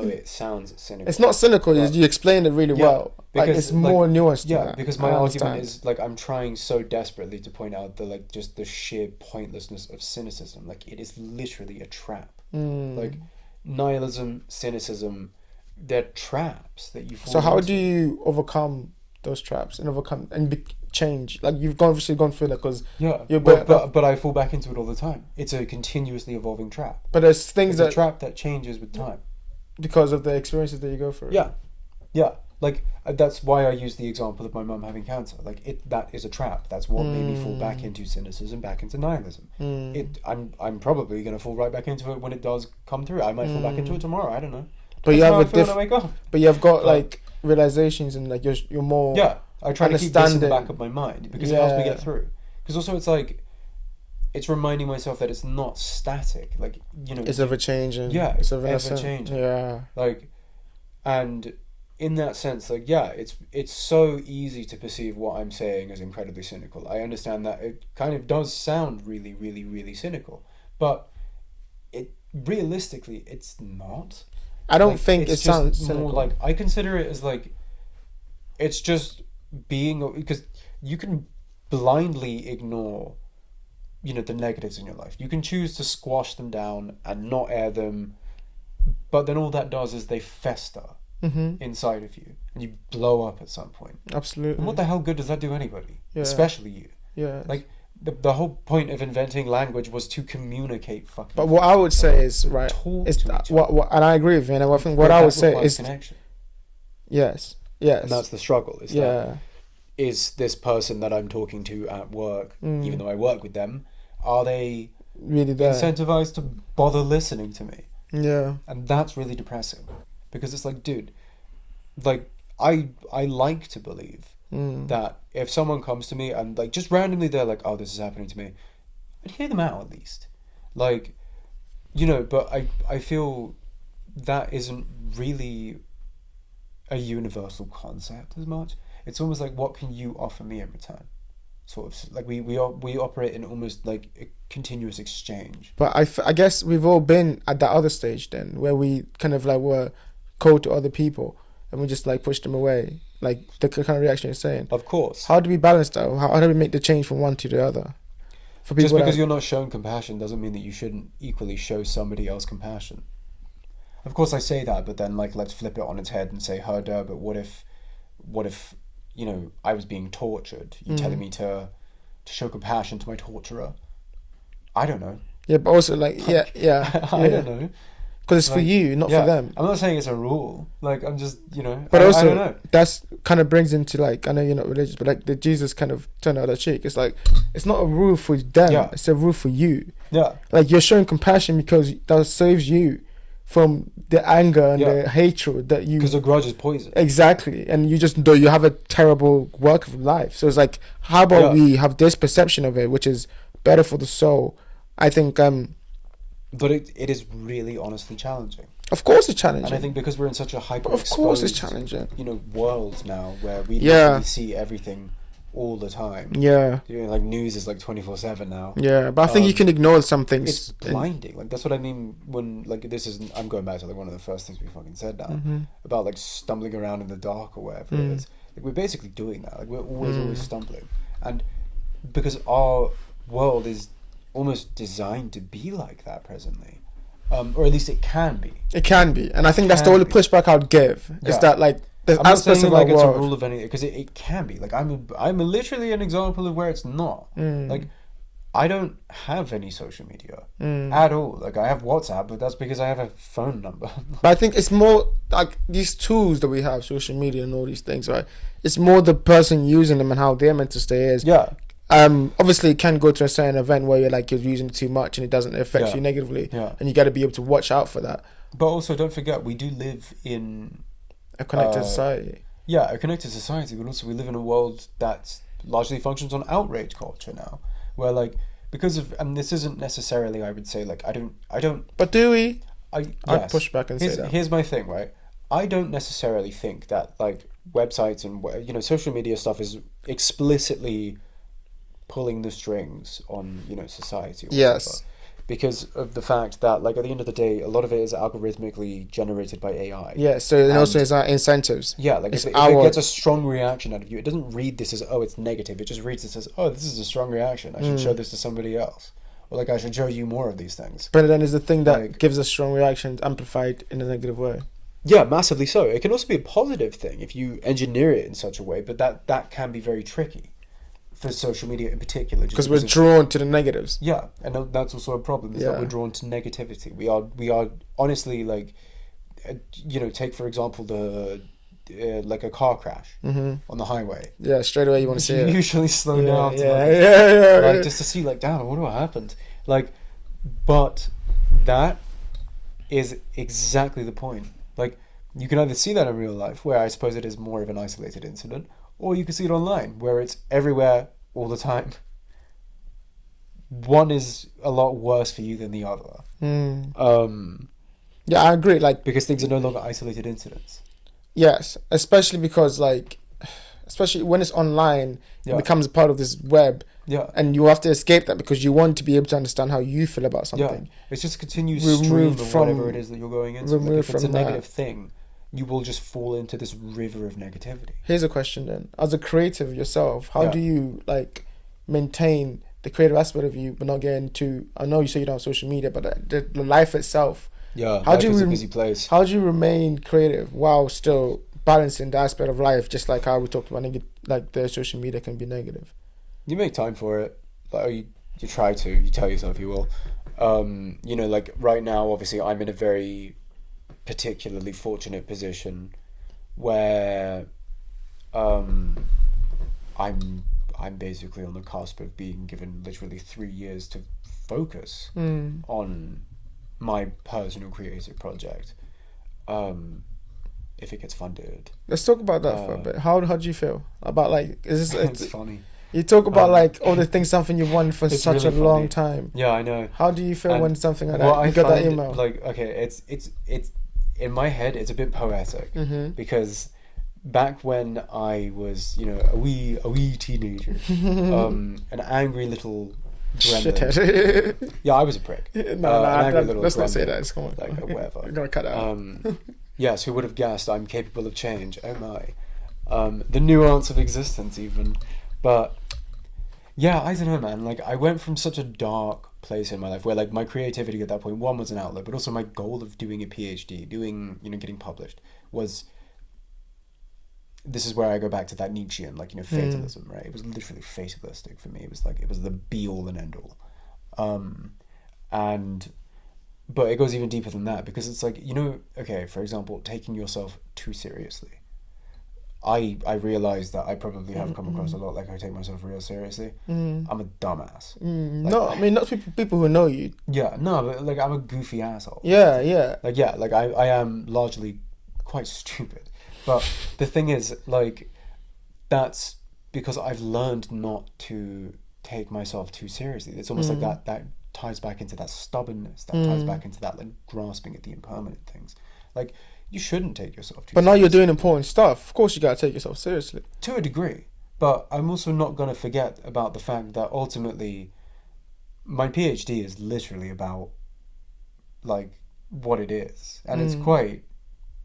it sounds cynical. It's not cynical. You explained it really well. Because, like, it's more nuanced. Yeah, because my argument is like, I'm trying so desperately to point out the like just the sheer pointlessness of cynicism. Like, it is literally a trap. Like, nihilism, cynicism, they're traps that you fall So how into. do you overcome those traps and change? Like, you've obviously gone through that, because but I fall back into it all the time. It's a continuously evolving trap. But there's things a trap that changes with time because of the experiences that you go through. Yeah. Like, that's why I use the example of my mum having cancer. Like, that is a trap. That's what made me fall back into cynicism, back into nihilism. I'm probably gonna fall right back into it when it does come through. I might fall back into it tomorrow. I don't know. But you have but you've got like realizations, and like you're more. Yeah, I try to keep this in the back of my mind, because it helps me get through. Because also it's like, it's reminding myself that it's not static. Like, you know, it's ever changing. Yeah, it's ever changing. Yeah. Like, and in that sense, like, yeah, it's so easy to perceive what I'm saying as incredibly cynical. I understand that it kind of does sound really, really, really cynical, but it realistically, it's not. I don't think it sounds cynical. More like, I consider it as like, it's just being, because you can blindly ignore, you know, the negatives in your life. You can choose to squash them down and not air them, but then all that does is they fester inside of you, and you blow up at some point. Absolutely. And what the hell good does that do anybody? Especially you. Yeah. Like, the whole point of inventing language was to communicate fucking. But what I would say is, right, is what and I agree with you, and I think what I would say is connection. Yes. And that's the struggle. Is this person that I'm talking to at work, even though I work with them, are they really there, incentivized to bother listening to me? Yeah. And that's really depressing, because it's like, dude, like, I like to believe that if someone comes to me and like just randomly they're like, oh, this is happening to me, I'd hear them out at least. Like, you know, but I feel that isn't really a universal concept as much. It's almost like, what can you offer me in return? Sort of like we operate in almost like a continuous exchange. But I guess we've all been at that other stage then, where we kind of like were cold to other people and we just like pushed them away, like the kind of reaction you're saying. Of course. How do we balance that? How do we make the change from one to the other? For people, just because you're not shown compassion doesn't mean that you shouldn't equally show somebody else compassion. Of course I say that, but then like, let's flip it on its head and say, herder, but what if you know, I was being tortured? You telling me to show compassion to my torturer? I don't know. Yeah, but also like, yeah. I don't know. Because it's like, for you, not for them. I'm not saying it's a rule. Like, I'm just, you know. But also, I don't know. That's kind of brings into like, I know you're not religious, but like the Jesus kind of turned out that cheek. It's like, it's not a rule for them. Yeah. It's a rule for you. Yeah. Like, you're showing compassion because that saves you from the anger and the hatred that you... Because a grudge is poison. Exactly. And you just know you have a terrible work of life. So it's like, how about we have this perception of it, which is better for the soul? I think... But it is really honestly challenging. Of course it's challenging. And I think because we're in such a hyper Of course it's challenging. world now where we Yeah. literally see everything all the time. Yeah. You know, like news is like 24/7 now. Yeah, but I think you can ignore some things. It's blinding. Like that's what I mean when like this is. I'm going back to like one of the first things we fucking said now about like stumbling around in the dark or whatever it is. Like we're basically doing that. Like we're always stumbling, and because our world is almost designed to be like that presently, or at least it can be. It can be, and I think that's the only pushback I'd give. Is Yeah. that like the I'm not aspects saying of our like it's a world. rule of anything because it can be. Like I'm literally an example of where it's not. Like I don't have any social media at all. Like I have WhatsApp, but that's because I have a phone number. But I think it's more like these tools that we have, social media and all these things, right? It's more the person using them and how their mental state is. Yeah. Obviously it can go to a certain event where you're using it too much and it doesn't affect you negatively. Yeah. And you got to be able to watch out for that. But also don't forget we do live in A connected society. Yeah, a connected society, but also we live in a world that largely functions on outrage culture now, where like because of and this isn't necessarily I would say like I don't. But do we? I'd I'd push back and say that. Here's my thing, right? I don't necessarily think that like websites and social media stuff is explicitly pulling the strings on society. Or Yes. whatever. Because of the fact that, like, at the end of the day, a lot of it is algorithmically generated by AI. Yeah, so and also it's our incentives. Yeah, like if it gets a strong reaction out of you, it doesn't read this as, oh, it's negative. It just reads this as, oh, this is a strong reaction. I should show this to somebody else. Or, like, I should show you more of these things. But then is the thing that Like, gives a strong reaction amplified in a negative way. Yeah, massively so. It can also be a positive thing if you engineer it in such a way, but that can be very tricky for social media in particular. Because we're drawn to the negatives. Yeah, and that's also a problem, is that we're drawn to negativity. We are honestly, like, take for example like a car crash on the highway. Yeah, straight away you want to see it. Usually slow down to like, just to see like, damn, what happened? Like, but that is exactly the point. Like, you can either see that in real life, where I suppose it is more of an isolated incident, or you can see it online, where it's everywhere all the time. One is a lot worse for you than the other. Yeah, I agree. Like, because things are no longer isolated incidents. Yes, especially because especially when it's online, it becomes a part of this web. Yeah. And you have to escape that because you want to be able to understand how you feel about something. Yeah. It's just a continuous stream of whatever it is that you're going into. Like, if it's a negative thing, you will just fall into this river of negativity. Here's a question then. As a creative yourself, how do you like maintain the creative aspect of you but not get into, I know you say you don't have social media, but the life itself. Yeah, how life do you is a busy place. How do you remain creative while still balancing the aspect of life, just like how we talked about like the social media can be negative? You make time for it. Like, you try to. You tell yourself you will. Like right now, obviously, I'm in a very particularly fortunate position where I'm basically on the cusp of being given literally 3 years to focus on my personal creative project. If it gets funded. Let's talk about that for a bit. How do you feel about, like, is this it's funny. You talk about like all the things, something you've wanted for such really a long time. Yeah, I know. How do you feel when something like that, you got that email? Like, okay, it's in my head, it's a bit poetic because back when I was, a wee teenager, an angry little gremlin. Yeah, I was a prick. Let's not say that. Come on, like whatever. You're gonna cut it out. Yes, who would have guessed I'm capable of change? Oh my, the nuance of existence, even. But yeah, I don't know, man. Like, I went from such a dark place in my life where, like, my creativity at that point, one, was an outlet, but also my goal of doing a PhD, getting published, was. This is where I go back to that Nietzschean, like, fatalism, right? It was literally fatalistic for me. It was like, it was the be all and end all. But it goes even deeper than that, because it's like, okay, for example, taking yourself too seriously. I realize that I probably have come across a lot like I take myself real seriously. I'm a dumbass. Like, no, I mean, not people who know you. Yeah, no, but like, I'm a goofy asshole. Yeah. Like I am largely quite stupid. But the thing is, like, that's because I've learned not to take myself too seriously. It's almost like that ties back into that stubbornness, that ties back into that like grasping at the impermanent things. Like, you shouldn't take yourself too But now seriously. you're doing important stuff. Of course, you gotta take yourself seriously. To a degree. But I'm also not going to forget about the fact that ultimately my PhD is literally about like what it is. And it's quite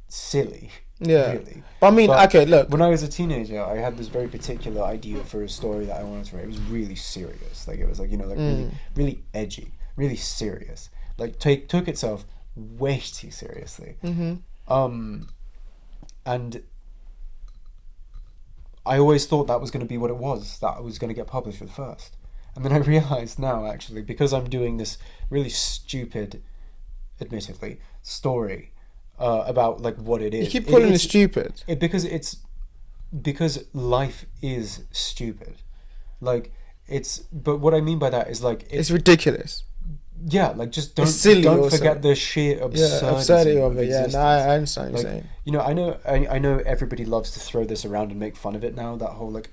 silly. Yeah. Really. But I mean, But okay, look. when I was a teenager, I had this very particular idea for a story that I wanted to write. It was really serious. Like, it was like, you know, like really, really edgy, really serious. Like, took itself way too seriously. And I always thought that was going to be what it was, that I was going to get published at first. And then I realized now, actually, because I'm doing this really stupid, admittedly, story about like what it is. You keep calling it stupid. Because life is stupid. Like, but what I mean by that is like It's ridiculous. Yeah, like, just It's silly don't also. forget the sheer absurdity of it. Yeah, existence. no, I understand what you're Like, saying. you know, I know everybody loves to throw this around and make fun of it now. That whole like,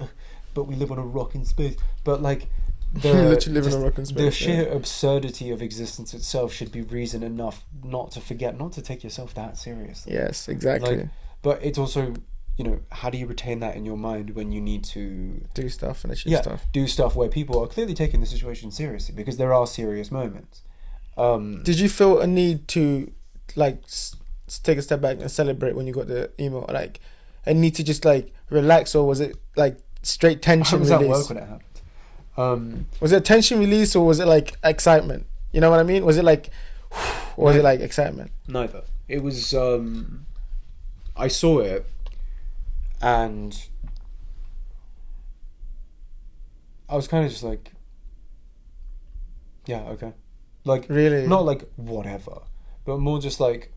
but we live on a rock in space. But like, Literally live in a rock in space. the sheer absurdity of existence itself should be reason enough not to forget, not to take yourself that seriously. Yes, exactly. Like, but it's also, you know, how do you retain that in your mind when you need to Do stuff and achieve stuff. do stuff where people are clearly taking the situation seriously, because there are serious moments. Did you feel a need to like take a step back and celebrate when you got the email, like a need to just like relax, or was it like straight tension I was release? at work when it happened. Was it tension release, or was it like excitement? You know what I mean? Was it like, or was it like excitement? Neither. It was. I saw it, and I was kind of just like, yeah, okay, like Really? not like whatever, but more just like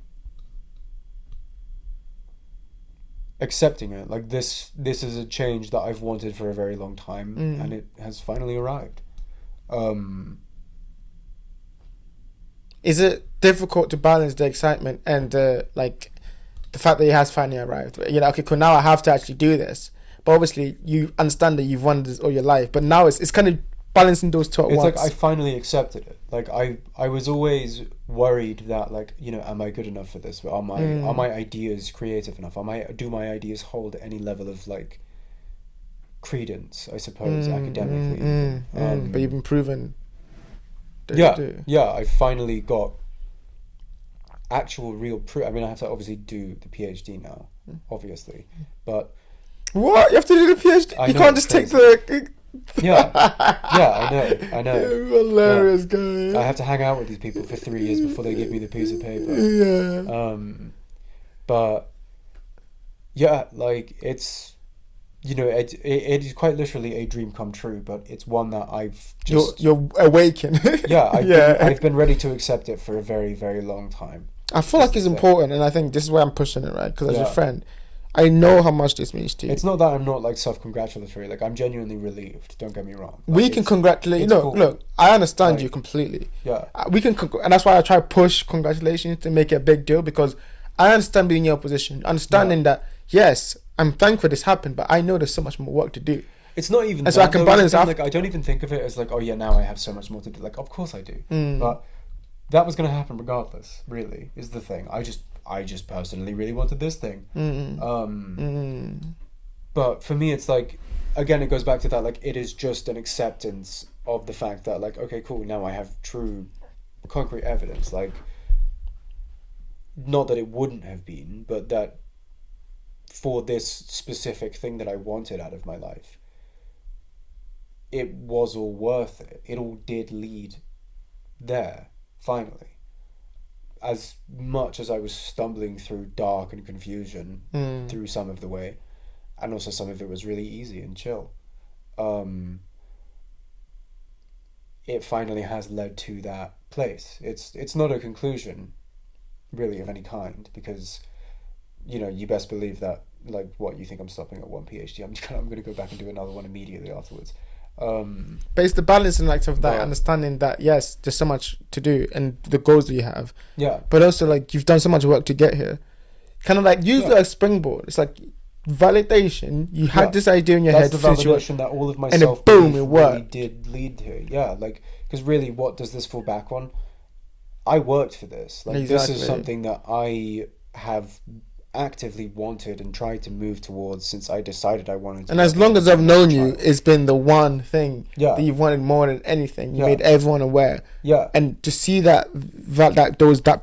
accepting it. Like, this is a change that I've wanted for a very long time, and it has finally arrived. Is it difficult to balance the excitement and like the fact that it has finally arrived? You know, okay, cool, now I have to actually do this. But obviously, you understand that you've wanted this all your life. But now it's kind of balancing those two at It's once. like I finally accepted it. Like, I was always worried that, like, you know, am I good enough for this? Are my ideas creative enough? Do my ideas hold any level of like credence, I suppose, academically? But you've been proven. Yeah. I finally got actual real proof. I mean, I have to obviously do the PhD now, obviously, but What? You have to do the PhD? I You know, can't it's just take crazy. the... I know. Hilarious guy. I have to hang out with these people for 3 years before they give me the piece of paper. Yeah. But yeah, like, it's, you know, it is quite literally a dream come true, but it's one that I've just You're awakened. I've been ready to accept it for a very, very long time. I feel like it's important, and I think this is why I'm pushing it, right? Because as a friend, I know how much this means to you. It's not that I'm not like self-congratulatory. Like, I'm genuinely relieved. Don't get me wrong. Like, we can congratulate you. it's No, cool. look, I understand Like, you completely. Yeah. We can, and that's why I try to push congratulations to make it a big deal, because I understand being in your position, understanding that yes, I'm thankful this happened, but I know there's so much more work to do. It's not even. And so I can balance out. out. Like, I don't even think of it as like, oh yeah, now I have so much more to do. Like, of course I do. But that was going to happen regardless. Really, is the thing. I just personally really wanted this thing. But for me, it's like, again, it goes back to that. Like, it is just an acceptance of the fact that, like, okay, cool. Now I have true, concrete evidence. Like, not that it wouldn't have been, but that for this specific thing that I wanted out of my life, it was all worth it. It all did lead there, finally. As much as I was stumbling through dark and confusion through some of the way, and also some of it was really easy and chill, it finally has led to that place. It's not a conclusion, really, of any kind, because, you know, you best believe that, like, what, you think I'm stopping at one PhD? I'm going to go back and do another one immediately afterwards. But it's the balancing act of that, understanding that yes, there's so much to do and the goals that you have. Yeah. But also, like, you've done so much work to get here. Kind of like use it as a springboard. It's like validation. You had this idea in your That's head. the validation that all of my and then self boom, it really worked. did lead to. Yeah, like, because really, what does this fall back on? I worked for this. Like, this is Exactly. something that I have actively wanted and tried to move towards since I decided I wanted to. And as long as I've known you, it's been the one thing Yeah. that you've wanted more than anything. You Yeah. made everyone aware. Yeah. And to see that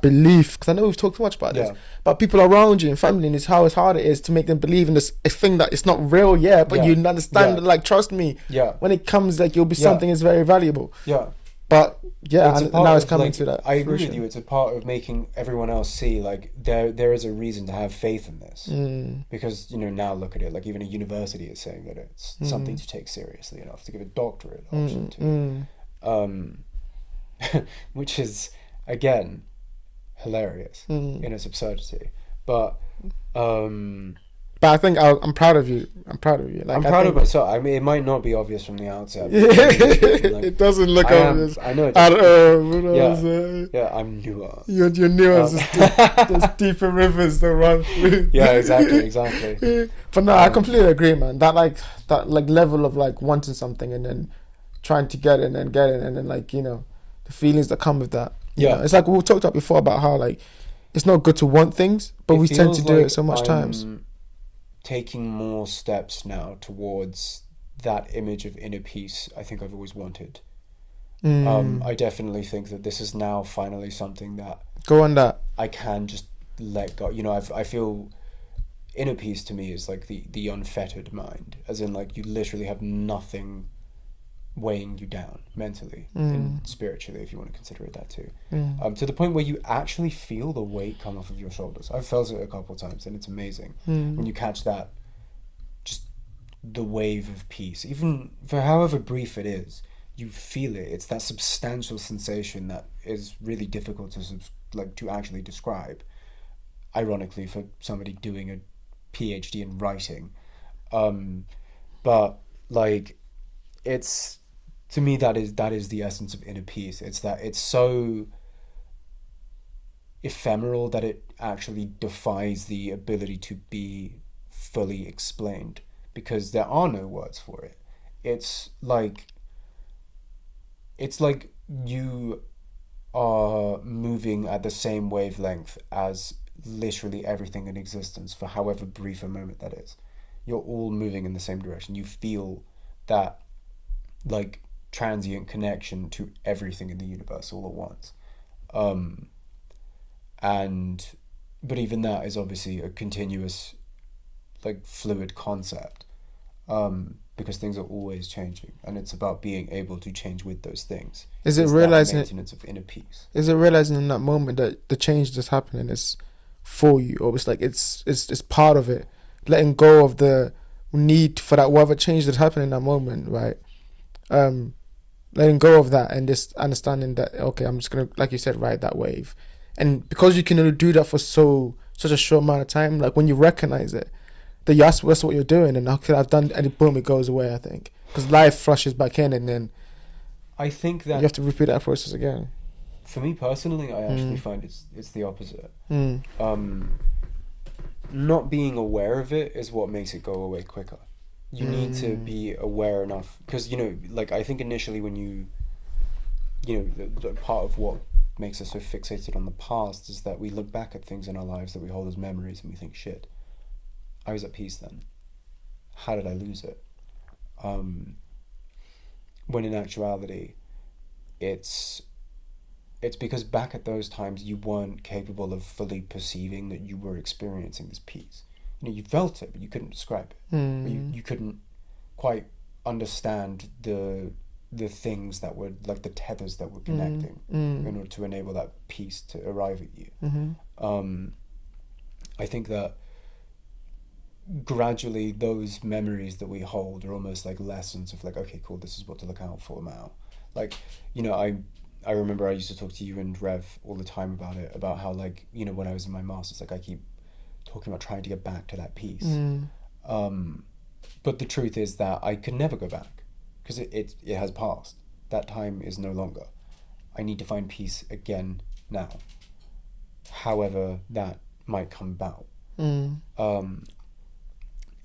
belief, because I know we've talked too much about this, Yeah. but people around you and family, and it's how hard it is to make them believe in this a thing that it's not real, yeah, but Yeah. you understand, Yeah. that, like, trust me, Yeah. when it comes, like, you'll be Yeah. something that's very valuable. Yeah. But yeah, It's a and part now it's of, coming like, to that. I agree fruition. with you. It's a part of making everyone else see, like, there is a reason to have faith in this. Because, now look at it. Like, even a university is saying that it's something to take seriously enough to give a doctorate option to. Which is, again, hilarious in its absurdity. But I think I'm proud of you. I'm proud of you. Like, I'm proud of myself. I mean, it might not be obvious from the outset. But like, it doesn't look obvious. I know it At doesn't. all. Yeah, I'm newer. You're nuance. There's deeper rivers that run through. Yeah, exactly. But no, I completely agree, man. That level of, like, wanting something and then trying to get it and then get it and then, like, the feelings that come with that. You know? It's like we talked about before about how, like, it's not good to want things, but we tend to do it so much times. Taking more steps now towards that image of inner peace I think I've always wanted. I definitely think that this is now finally something that go on that I can just let go. I feel inner peace to me is like the unfettered mind, as in, like, you literally have nothing weighing you down mentally and spiritually, if you want to consider it that too. To the point where you actually feel the weight come off of your shoulders. I've felt it a couple of times, and it's amazing when you catch that, just the wave of peace, even for however brief it is. You feel it. It's that substantial sensation that is really difficult to actually describe. Ironically, for somebody doing a PhD in writing, but, like, it's, to me, that is the essence of inner peace. It's that it's so ephemeral that it actually defies the ability to be fully explained, because there are no words for it. It's like you are moving at the same wavelength as literally everything in existence for however brief a moment that is. You're all moving in the same direction. You feel that, like, transient connection to everything in the universe all at once. But even that is obviously a continuous, like, fluid concept, because things are always changing, and it's about being able to change with those things. Is it realizing maintenance of inner peace? Is it realizing in that moment that the change that's happening is for you, or it's like it's part of it, letting go of the need for that whatever change that's happening in that moment, right? Letting go of that and just understanding that, okay, I'm just gonna, like you said, ride that wave, and because you can only do that for such a short amount of time, like, when you recognize it, that that's what you're doing, and okay, I've done, and boom, it goes away. I think because life flushes back in, and then I think that you have to repeat that process again. For me personally, I actually find it's the opposite. Not being aware of it is what makes it go away quicker. You need to be aware enough, because, like, I think initially when the part of what makes us so fixated on the past is that we look back at things in our lives that we hold as memories and we think, shit, I was at peace then. How did I lose it? When in actuality, it's because back at those times you weren't capable of fully perceiving that you were experiencing this peace. You felt it, but you couldn't describe it. You couldn't quite understand the things that were, like, the tethers that were connecting in order to enable that peace to arrive at you. I think that gradually those memories that we hold are almost like lessons of, like, okay, cool, this is what to look out for now. Like, I remember I used to talk to you and Rev all the time about it, about how, like, when I was in my master's, like, I keep talking about trying to get back to that peace. But the truth is that I could never go back, because it has passed. That time is no longer. I need to find peace again now, however that might come about.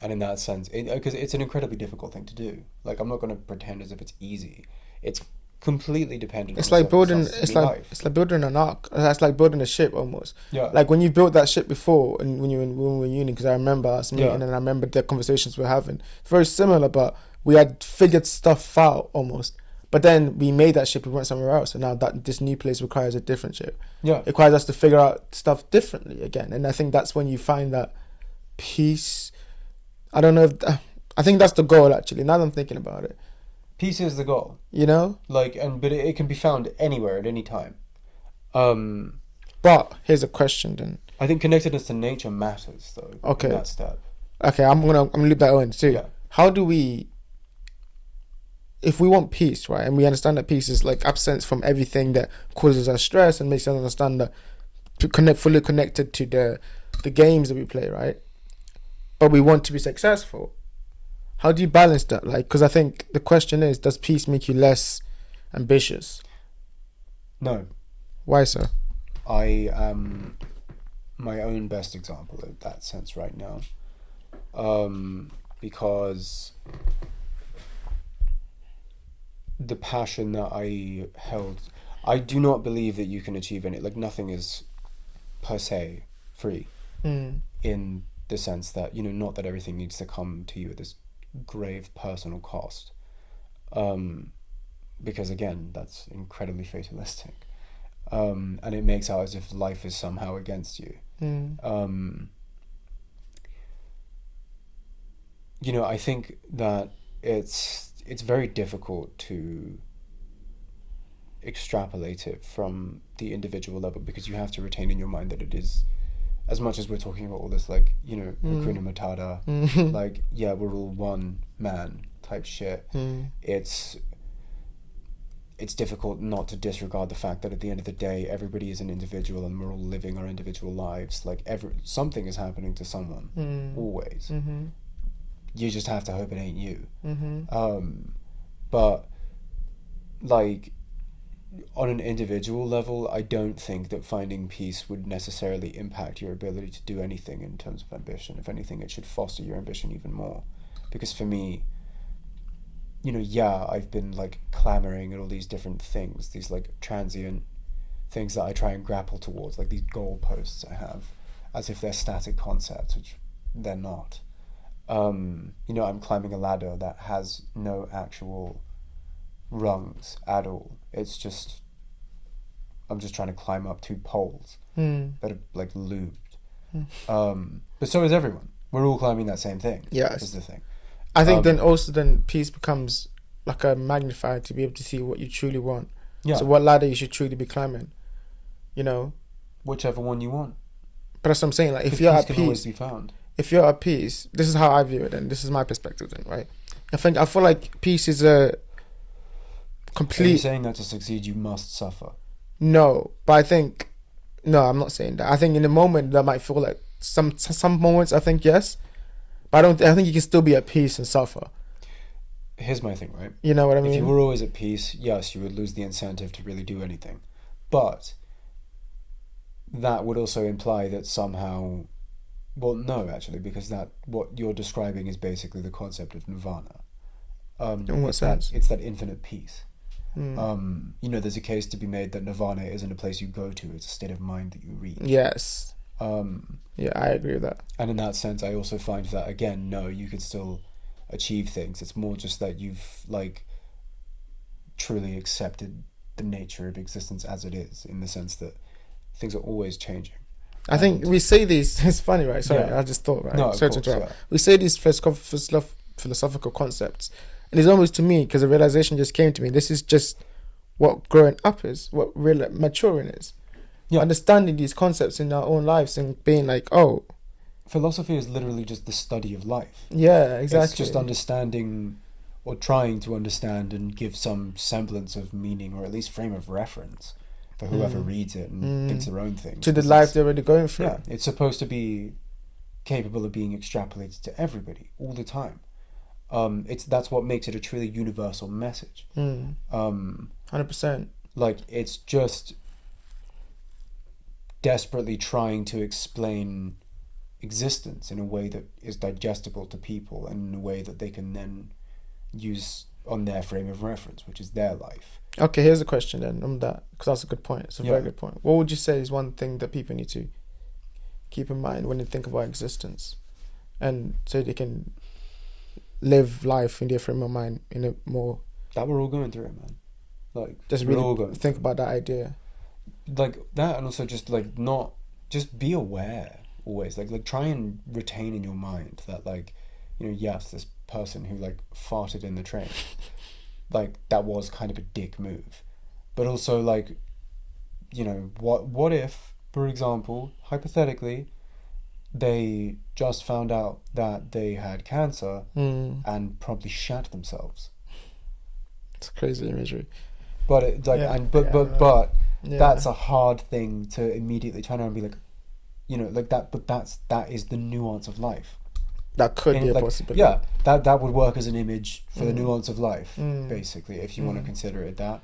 And in that sense, because it's an incredibly difficult thing to do. Like, I'm not going to pretend as if it's easy. It's completely dependent It's on like building. circumstances in life. It's like building an ark. It's like building a ship almost. Yeah. Like when you built that ship before, and when we were in uni, because I remember us meeting, Yeah. and I remember the conversations we were having. It's very similar, but we had figured stuff out almost. But then we made that ship. We went somewhere else, and now that this new place requires a different ship. Yeah. It requires us to figure out stuff differently again, and I think that's when you find that peace. I don't know if I think that's the goal actually. Now that I'm thinking about it, Peace is the goal. you know. Like, but it can be found anywhere at any time. But here's a question then. I think connectedness to nature matters, though. Okay. In that step. Okay, I'm gonna loop that on too. Yeah. How do we, if we want peace, right, and we understand that peace is like absence from everything that causes us stress and makes us understand that to connect fully connected to the games that we play, right? But we want to be successful. How do you balance that? Like, because I think the question is, does peace make you less ambitious? No. Why so? I am my own best example in that sense right now. Because the passion that I held, I do not believe that you can achieve any, like, nothing is per se free in the sense that, you know, not that everything needs to come to you at this grave personal cost. Because again, that's incredibly fatalistic. And it makes out as if life is somehow against you. You know, I think that it's very difficult to extrapolate it from the individual level, because you have to retain in your mind that it is, as much as we're talking about all this, like, you know, Hakuna Matata, like, yeah, we're all one man type shit. It's difficult not to disregard the fact that at the end of the day, everybody is an individual and we're all living our individual lives. Like, something is happening to someone, always. You just have to hope it ain't you. But, like, on an individual level, I don't think that finding peace would necessarily impact your ability to do anything in terms of ambition. If anything, it should foster your ambition even more. Because for me, you know, yeah, I've been, like, clamoring at all these different things, these, like, transient things that I try and grapple towards, like these goalposts I have, as if they're static concepts, which they're not. You know, I'm climbing a ladder that has no actual rungs at all. It's just, I'm just trying to climb up two poles that are, like, looped. But so is everyone. We're all climbing that same thing. Yes. Is the thing. I think then peace becomes like a magnifier to be able to see what you truly want. Yeah. So what ladder you should truly be climbing, you know? Whichever one you want. But that's what I'm saying. Like, if you're at can always peace, be found. if you're at peace, this is how I view it, and this is my perspective then, right? I feel like peace is a Are you complete. saying that to succeed you must suffer? No, but I think no, I'm not saying that. I think in the moment that might feel like some moments. I think yes, but I think you can still be at peace and suffer. Here's my thing, right? You know what I mean? If you were always at peace, yes, you would lose the incentive to really do anything. But that would also imply that somehow, well, no, actually, because that what you're describing is basically the concept of nirvana. In what sense? It's that infinite peace. You know, there's a case to be made that nirvana isn't a place you go to; it's a state of mind that you reach. Yes. Yeah, I agree with that. And in that sense, I also find that, again, no, you can still achieve things. It's more just that you've, like, truly accepted the nature of existence as it is, in the sense that things are always changing. I think we say these. It's funny, right? Sorry, Yeah. I just thought, right? No, of Sorry to course, interrupt. yeah. We say these philosophical concepts, and it's almost to me because a realization just came to me. This is just what growing up is, what real maturing is. Yeah. Understanding these concepts in our own lives and being like, oh, Philosophy is literally just the study of life. yeah, exactly. It's just understanding, or trying to understand and give some semblance of meaning, or at least frame of reference for whoever reads it and thinks their own things. to the Because life they're already going through. yeah, it's supposed to be capable of being extrapolated to everybody all the time. That's what makes it a truly universal message. 100%. Like, it's just desperately trying to explain existence in a way that is digestible to people and in a way that they can then use on their frame of reference, which is their life. Okay, here's a question then on that, because that's a good point. It's a very good point. What would you say is one thing that people need to keep in mind when they think about existence, and so they can live life in their frame of mind in a more... That we're all going through it, man. Like, just really think about that idea. Like that, and also just like not... Just be aware always. Like try and retain in your mind that, like, you know, yes, this person who like farted in the train, like that was kind of a dick move, but also like, you know, what if, for example, hypothetically, they just found out that they had cancer and probably shat themselves. It's crazy imagery, but it's like, but that's a hard thing to immediately turn around and be like, you know, like that. But that is the nuance of life. That could be a possibility. Yeah, that would work as an image for the nuance of life, basically, if you want to consider it that.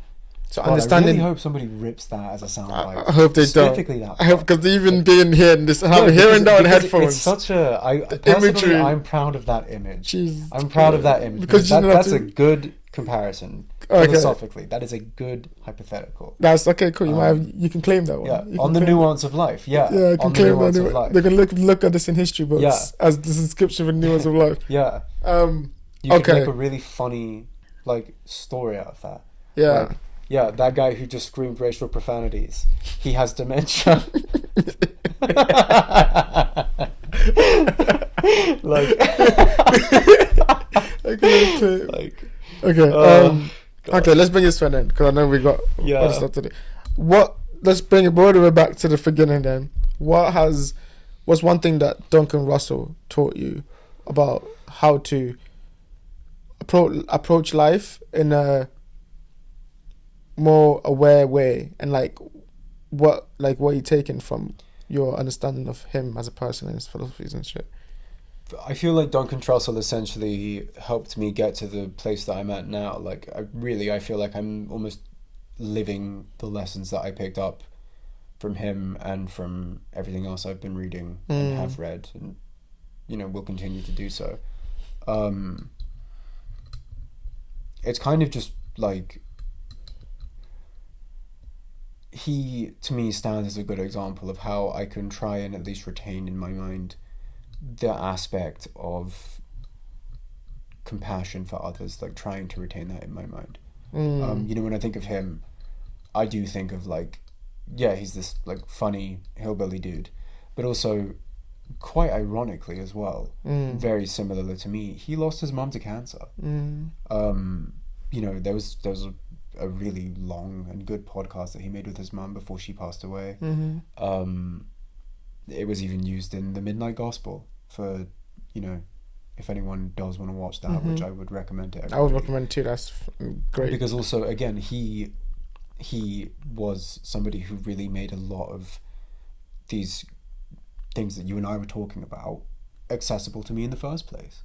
So but understanding... I really hope somebody rips that as a soundbite. I hope they don't. Specifically that. I hope, because even being here and this, hearing that on headphones, it's such a... Personally, I'm proud of that image. Jesus, I'm proud of that image because that's a good comparison. Philosophically, that is a good hypothetical. That's okay. Cool. You can claim that one. Yeah, on the nuance of life. Yeah, you can claim that. They can look at this in history books as the description of the nuance of life. Yeah. You could make a really funny like story out of that. Yeah. Like, yeah, that guy who just screamed racial profanities, he has dementia. Okay, let's bring this to an end, because I know we got other stuff to do. Let's bring it all the way back to the beginning then. What's one thing that Duncan Russell taught you about how to approach life in a more aware way, and what you taken from your understanding of him as a person and his philosophies and shit? I feel like Duncan Trussell essentially helped me get to the place that I'm at now. Like, I feel like I'm almost living the lessons that I picked up from him and from everything else I've been reading and have read, and, you know, will continue to do so. It's kind of just like, he to me stands as a good example of how I can try and at least retain in my mind the aspect of compassion for others, like trying to retain that in my mind. You know, when I think of him, I do think of like, yeah, he's this like funny hillbilly dude, but also quite ironically as well, very similarly to me, he lost his mum to cancer. You know, there was a really long and good podcast that he made with his mum before she passed away. It was even used in the Midnight Gospel for, you know, if anyone does want to watch that, which I would recommend to everybody. I would recommend too. That's great. Because also, again, he was somebody who really made a lot of these things that you and I were talking about accessible to me in the first place.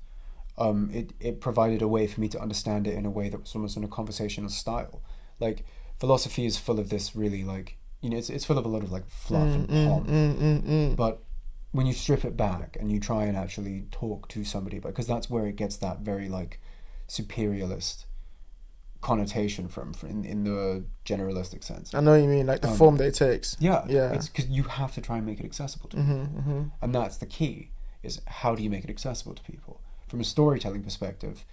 It provided a way for me to understand it in a way that was almost in a conversational style. Like, philosophy is full of this really, like, you know, it's full of a lot of like fluff and pomp. But when you strip it back and you try and actually talk to somebody, because that's where it gets that very like superiorist connotation from in the generalistic sense. I know what you mean, like the form that it takes. Yeah. It's because you have to try and make it accessible to people. And that's the key, is how do you make it accessible to people? From a storytelling perspective,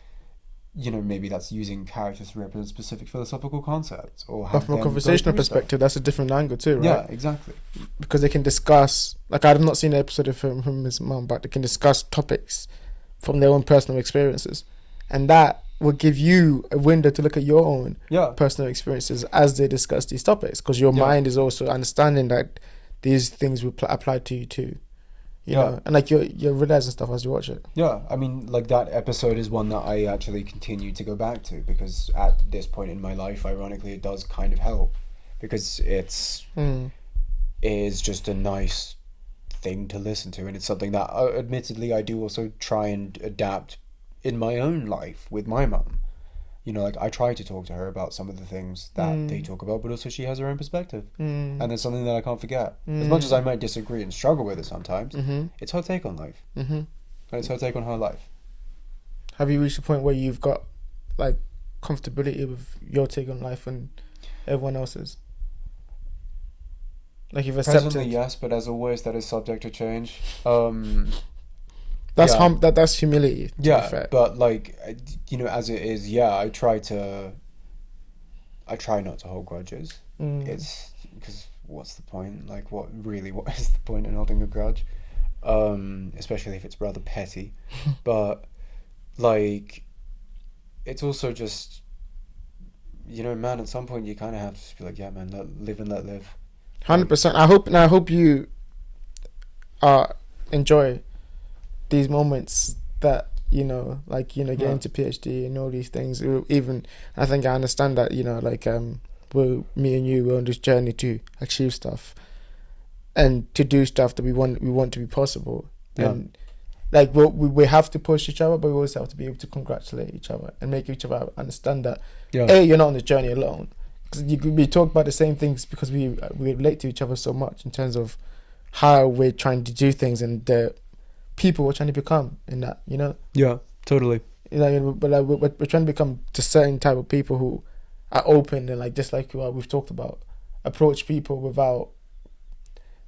you know, maybe that's using characters to represent specific philosophical concepts, or but from a conversational perspective, that's a different angle too, right? Yeah, exactly. Because they can discuss, like, I've not seen an episode of him and his mum, but they can discuss topics from their own personal experiences, and that will give you a window to look at your own personal experiences as they discuss these topics, because your mind is also understanding that these things will apply to you too. You know, and like you're realizing stuff as you watch it. Yeah, I mean, like, that episode is one that I actually continue to go back to, because at this point in my life, ironically, it does kind of help, because it is just a nice thing to listen to, and it's something that admittedly I do also try and adapt in my own life with my mum. You know, like I try to talk to her about some of the things that they talk about, but also she has her own perspective, and there's something that I can't forget. As much as I might disagree and struggle with it sometimes, it's her take on life, and it's her take on her life. Have you reached a point where you've got like comfortability with your take on life and everyone else's? Like you've accepted. Presently, yes, but as always, that is subject to change. That's yeah. That's humility. To be fair. But like, you know, as it is, I try not to hold grudges. It's because what's the point? Like, what is the point in holding a grudge? Especially if it's rather petty. But like, it's also just, you know, man, at some point you kind of have to just be like, yeah, man, live and let live. 100%. I hope you enjoy these moments that, you know, like, you know, getting to PhD and all these things. Even I think I understand that, you know, like me and you, we're on this journey to achieve stuff and to do stuff that we want to be possible. And like we have to push each other, but we also have to be able to congratulate each other and make each other understand that you're not on the journey alone. Because we talk about the same things because we relate to each other so much in terms of how we're trying to do things and the people we're trying to become in that, you know. Yeah, totally. You know, but like we're trying to become the certain type of people who are open and like just like we've talked about, approach people without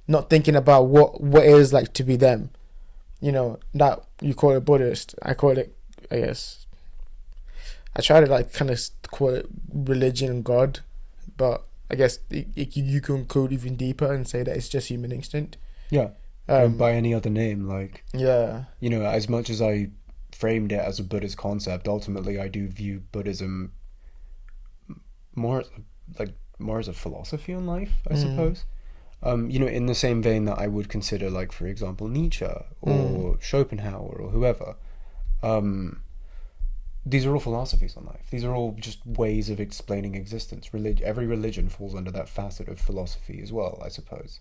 not thinking about what it is like to be them. You know, that you call it Buddhist, I call it, I guess, I try to like kind of call it religion and God, but I guess you can go even deeper and say that it's just human instinct. Yeah. By any other name, like, you know, as much as I framed it as a Buddhist concept, ultimately I do view Buddhism more as a philosophy on life, I suppose. You know, in the same vein that I would consider, like, for example, Nietzsche or Schopenhauer or whoever. These are all philosophies on life. These are all just ways of explaining existence. Every religion falls under that facet of philosophy as well, I suppose.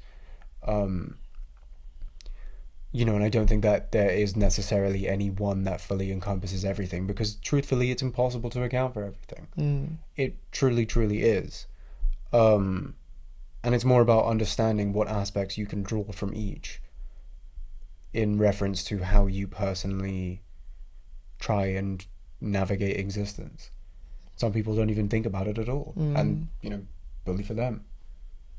You know, and I don't think that there is necessarily any one that fully encompasses everything, because truthfully, it's impossible to account for everything. It truly, truly is. And it's more about understanding what aspects you can draw from each in reference to how you personally try and navigate existence. Some people don't even think about it at all. And, you know, bully for them.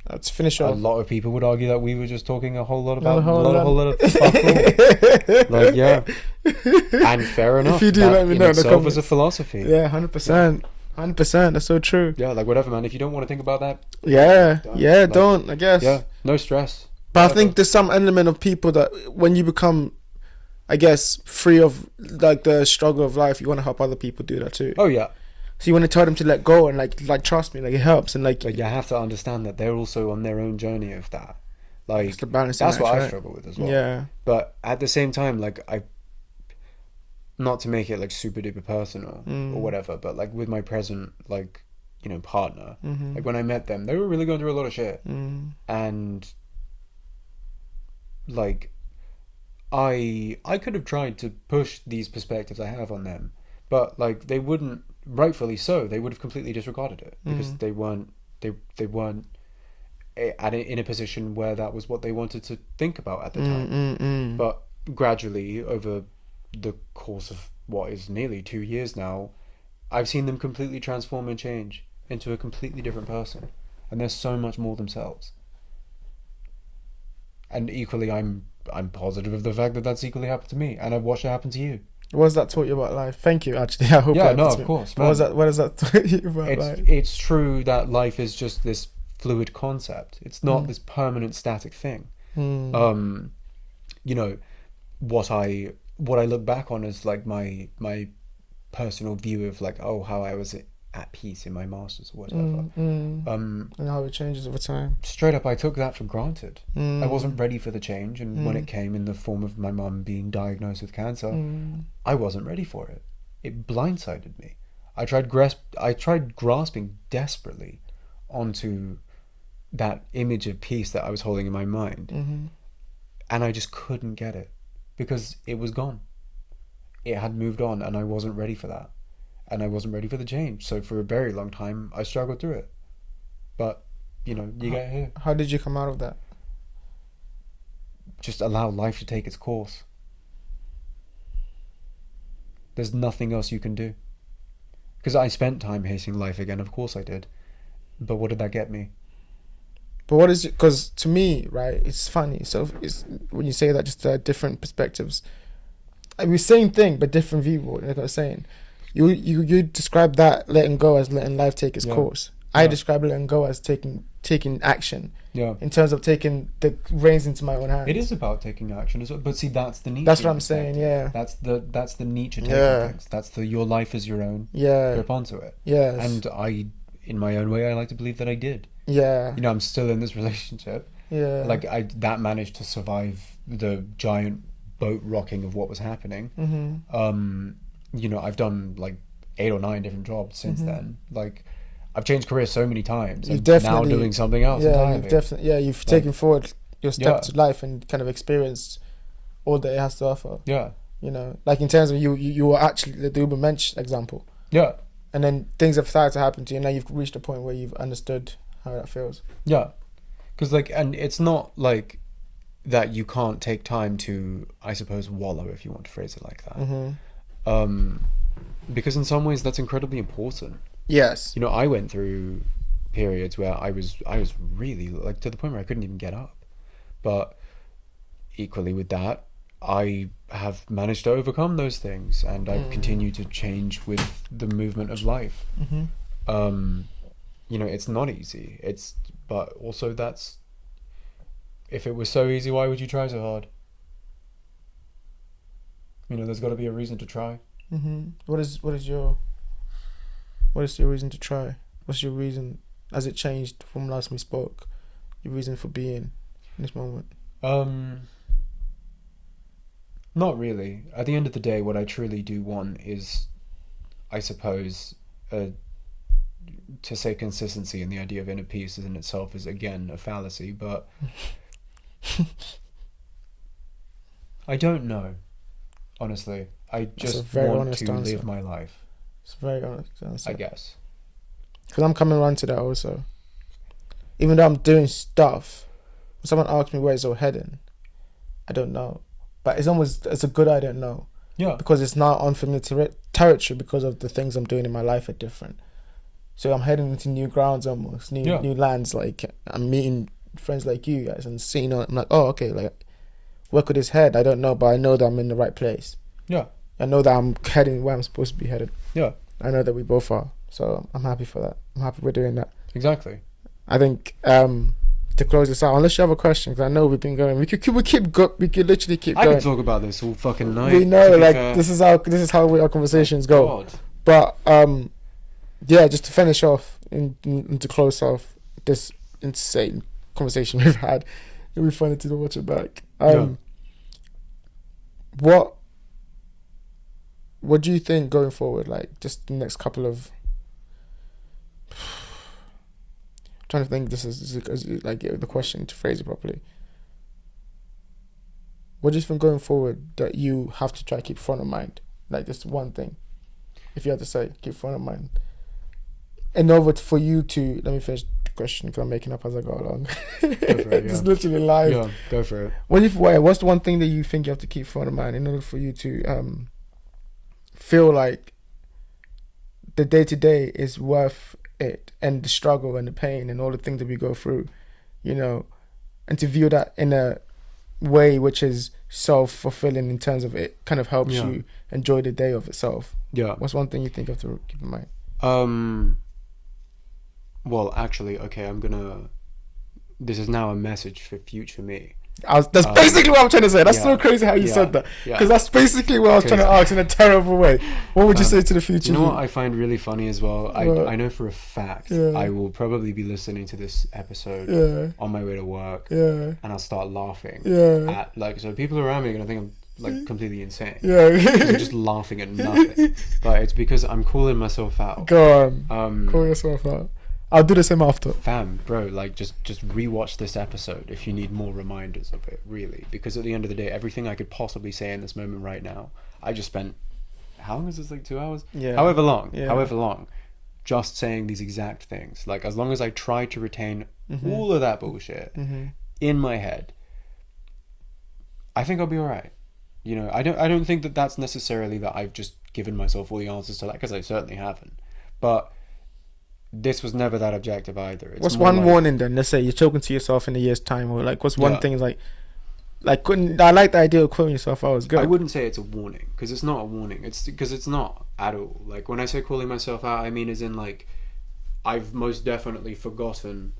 Let's finish off. A lot of people would argue that we were just talking a whole lot about a whole lot of fuck all. Like, yeah. And fair enough. If you do, let me know in the itself is a philosophy. Yeah, 100%. 100%. That's so true. Yeah, like whatever, man. If you don't want to think about that, don't, I guess. Yeah, no stress. But whatever. I think there's some element of people that when you become, I guess, free of like the struggle of life, you want to help other people do that too. Oh yeah. So you want to tell them to let go and like trust me, like it helps and like. But you have to understand that they're also on their own journey of that. Like the balance. That's what I struggle with as well. Yeah. But at the same time, like not to make it like super duper personal or whatever, but like with my present like, you know, partner, like when I met them, they were really going through a lot of shit, and like I could have tried to push these perspectives I have on them, but like they wouldn't. Rightfully so, they would have completely disregarded it because they weren't in a position where that was what they wanted to think about at the time. But gradually, over the course of what is nearly 2 years now, I've seen them completely transform and change into a completely different person, and they're so much more themselves. And equally, I'm positive of the fact that that's equally happened to me, and I've watched it happen to you. What has that taught you about life? Thank you, actually. I hope. Yeah, no, of course. What has that taught you about life? It's true that life is just this fluid concept. It's not this permanent static thing. You know, what I look back on as like my personal view of like, oh, how I was at peace in my masters or whatever. And how it changes over time. Straight up, I took that for granted. I wasn't ready for the change, and when it came in the form of my mum being diagnosed with cancer, I wasn't ready for it. It blindsided me. I tried grasping desperately onto that image of peace that I was holding in my mind, and I just couldn't get it because it was gone. It had moved on, and I wasn't ready for that. and I wasn't ready for the change. So for a very long time, I struggled through it. But, you know, you get here. How did you come out of that? Just allow life to take its course. There's nothing else you can do. Because I spent time hating life again, of course I did. But what did that get me? But what is it? Because to me, right, it's funny. So it's when you say that, just different perspectives. I mean, same thing, but different viewpoint. Like I was saying, you describe that letting go as letting life take its course. I describe letting go as taking action. Yeah. In terms of taking the reins into my own hands. It is about taking action as well. But see, that's the Nietzsche. That's what I'm saying. Yeah. That's the Nietzsche take on things. That's the your life is your own. Yeah. Grip onto it. Yeah. And I, in my own way, I like to believe that I did. Yeah. You know, I'm still in this relationship. Yeah. Like that managed to survive the giant boat rocking of what was happening. Mm-hmm. You know, I've done like 8 or 9 different jobs since then. Like, I've changed careers so many times. You've I'm definitely now doing something else. Yeah, you've taken forward your step to life and kind of experienced all that it has to offer. Yeah. You know, like in terms of you were actually the Ubermensch example. Yeah. And then things have started to happen to you, and now you've reached a point where you've understood how that feels. Yeah. Because, like, and it's not like that you can't take time to, I suppose, wallow, if you want to phrase it like that. Mm-hmm. Because in some ways that's incredibly important. Yes. You know, I went through periods where I was really, like, to the point where I couldn't even get up. But equally with that, I have managed to overcome those things, and I've continued to change with the movement of life. Mm-hmm. You know, it's not easy. But also if it was so easy, why would you try so hard? You know, there's got to be a reason to try. Mm-hmm. What is your reason to try? What's your reason? Has it changed from last we spoke? Your reason for being in this moment? Not really. At the end of the day, what I truly do want is, I suppose, to say consistency, and the idea of inner peace in itself is again a fallacy, but I don't know. Honestly, I just want to live my life. It's a very honest answer. I guess. Because I'm coming around to that also. Even though I'm doing stuff, when someone asks me where it's all heading, I don't know. But it's a good I don't know. Yeah. Because it's not unfamiliar territory, because of the things I'm doing in my life are different. So I'm heading into new grounds almost, new lands. Like, I'm meeting friends like you guys and seeing, I'm like, oh, okay, like, where could this head? I don't know, but I know that I'm in the right place. Yeah. I know that I'm heading where I'm supposed to be headed. Yeah. I know that we both are. So I'm happy for that. I'm happy we're doing that. Exactly. I think to close this out, unless you have a question, because I know we've been going. We could literally keep going. I could talk about this all fucking night. We know, like, this is how our conversations go. But yeah, just to finish off and to close off this insane conversation we've had, it'll be funny to watch it back. What do you think going forward? Like, just the next couple of. I'm trying to think. This is like the question, to phrase it properly. What do you think going forward that you have to try to keep front of mind? Like, just one thing, if you had to say, keep front of mind. In order for you to, let me finish the question because I'm making up as I go along. Go for it, It's literally live. Yeah, go for it. What's the one thing that you think you have to keep front of mind in order for you to feel like the day-to-day is worth it, and the struggle and the pain and all the things that we go through, you know, and to view that in a way which is self-fulfilling in terms of it kind of helps you enjoy the day of itself. Yeah. What's one thing you think you have to keep in mind? Well, actually, okay, this is now a message for future me. That's basically what I'm trying to say. That's so crazy how you said that. Because that's basically what I was trying to ask in a terrible way. What would you say to the future? You know what I find really funny as well? I know for a fact I will probably be listening to this episode on my way to work, and I'll start laughing. At, like, so people around me are going to think I'm like completely insane. I'm just laughing at nothing. But it's because I'm calling myself out. Go on. Call yourself out. I'll do the same after. Fam, bro, like, just rewatch this episode if you need more reminders of it, really. Because at the end of the day, everything I could possibly say in this moment right now, I just spent how long is this, like 2 hours? Yeah. However long, Yeah. just saying these exact things. Like, as long as I try to retain Mm-hmm. all of that bullshit Mm-hmm. in my head, I think I'll be alright. You know, I don't think that that's necessarily that I've just given myself all the answers to that, because I certainly haven't. But this was never that objective either. It's What's more one like, warning then? Let's say you're talking to yourself in a year's time, or like, what's one Yeah. thing couldn't I like the idea of calling yourself out? It's good. I wouldn't say it's a warning, because it's not a warning. It's because it's not at all. Like, when I say calling myself out, I mean as in, like, I've most definitely forgotten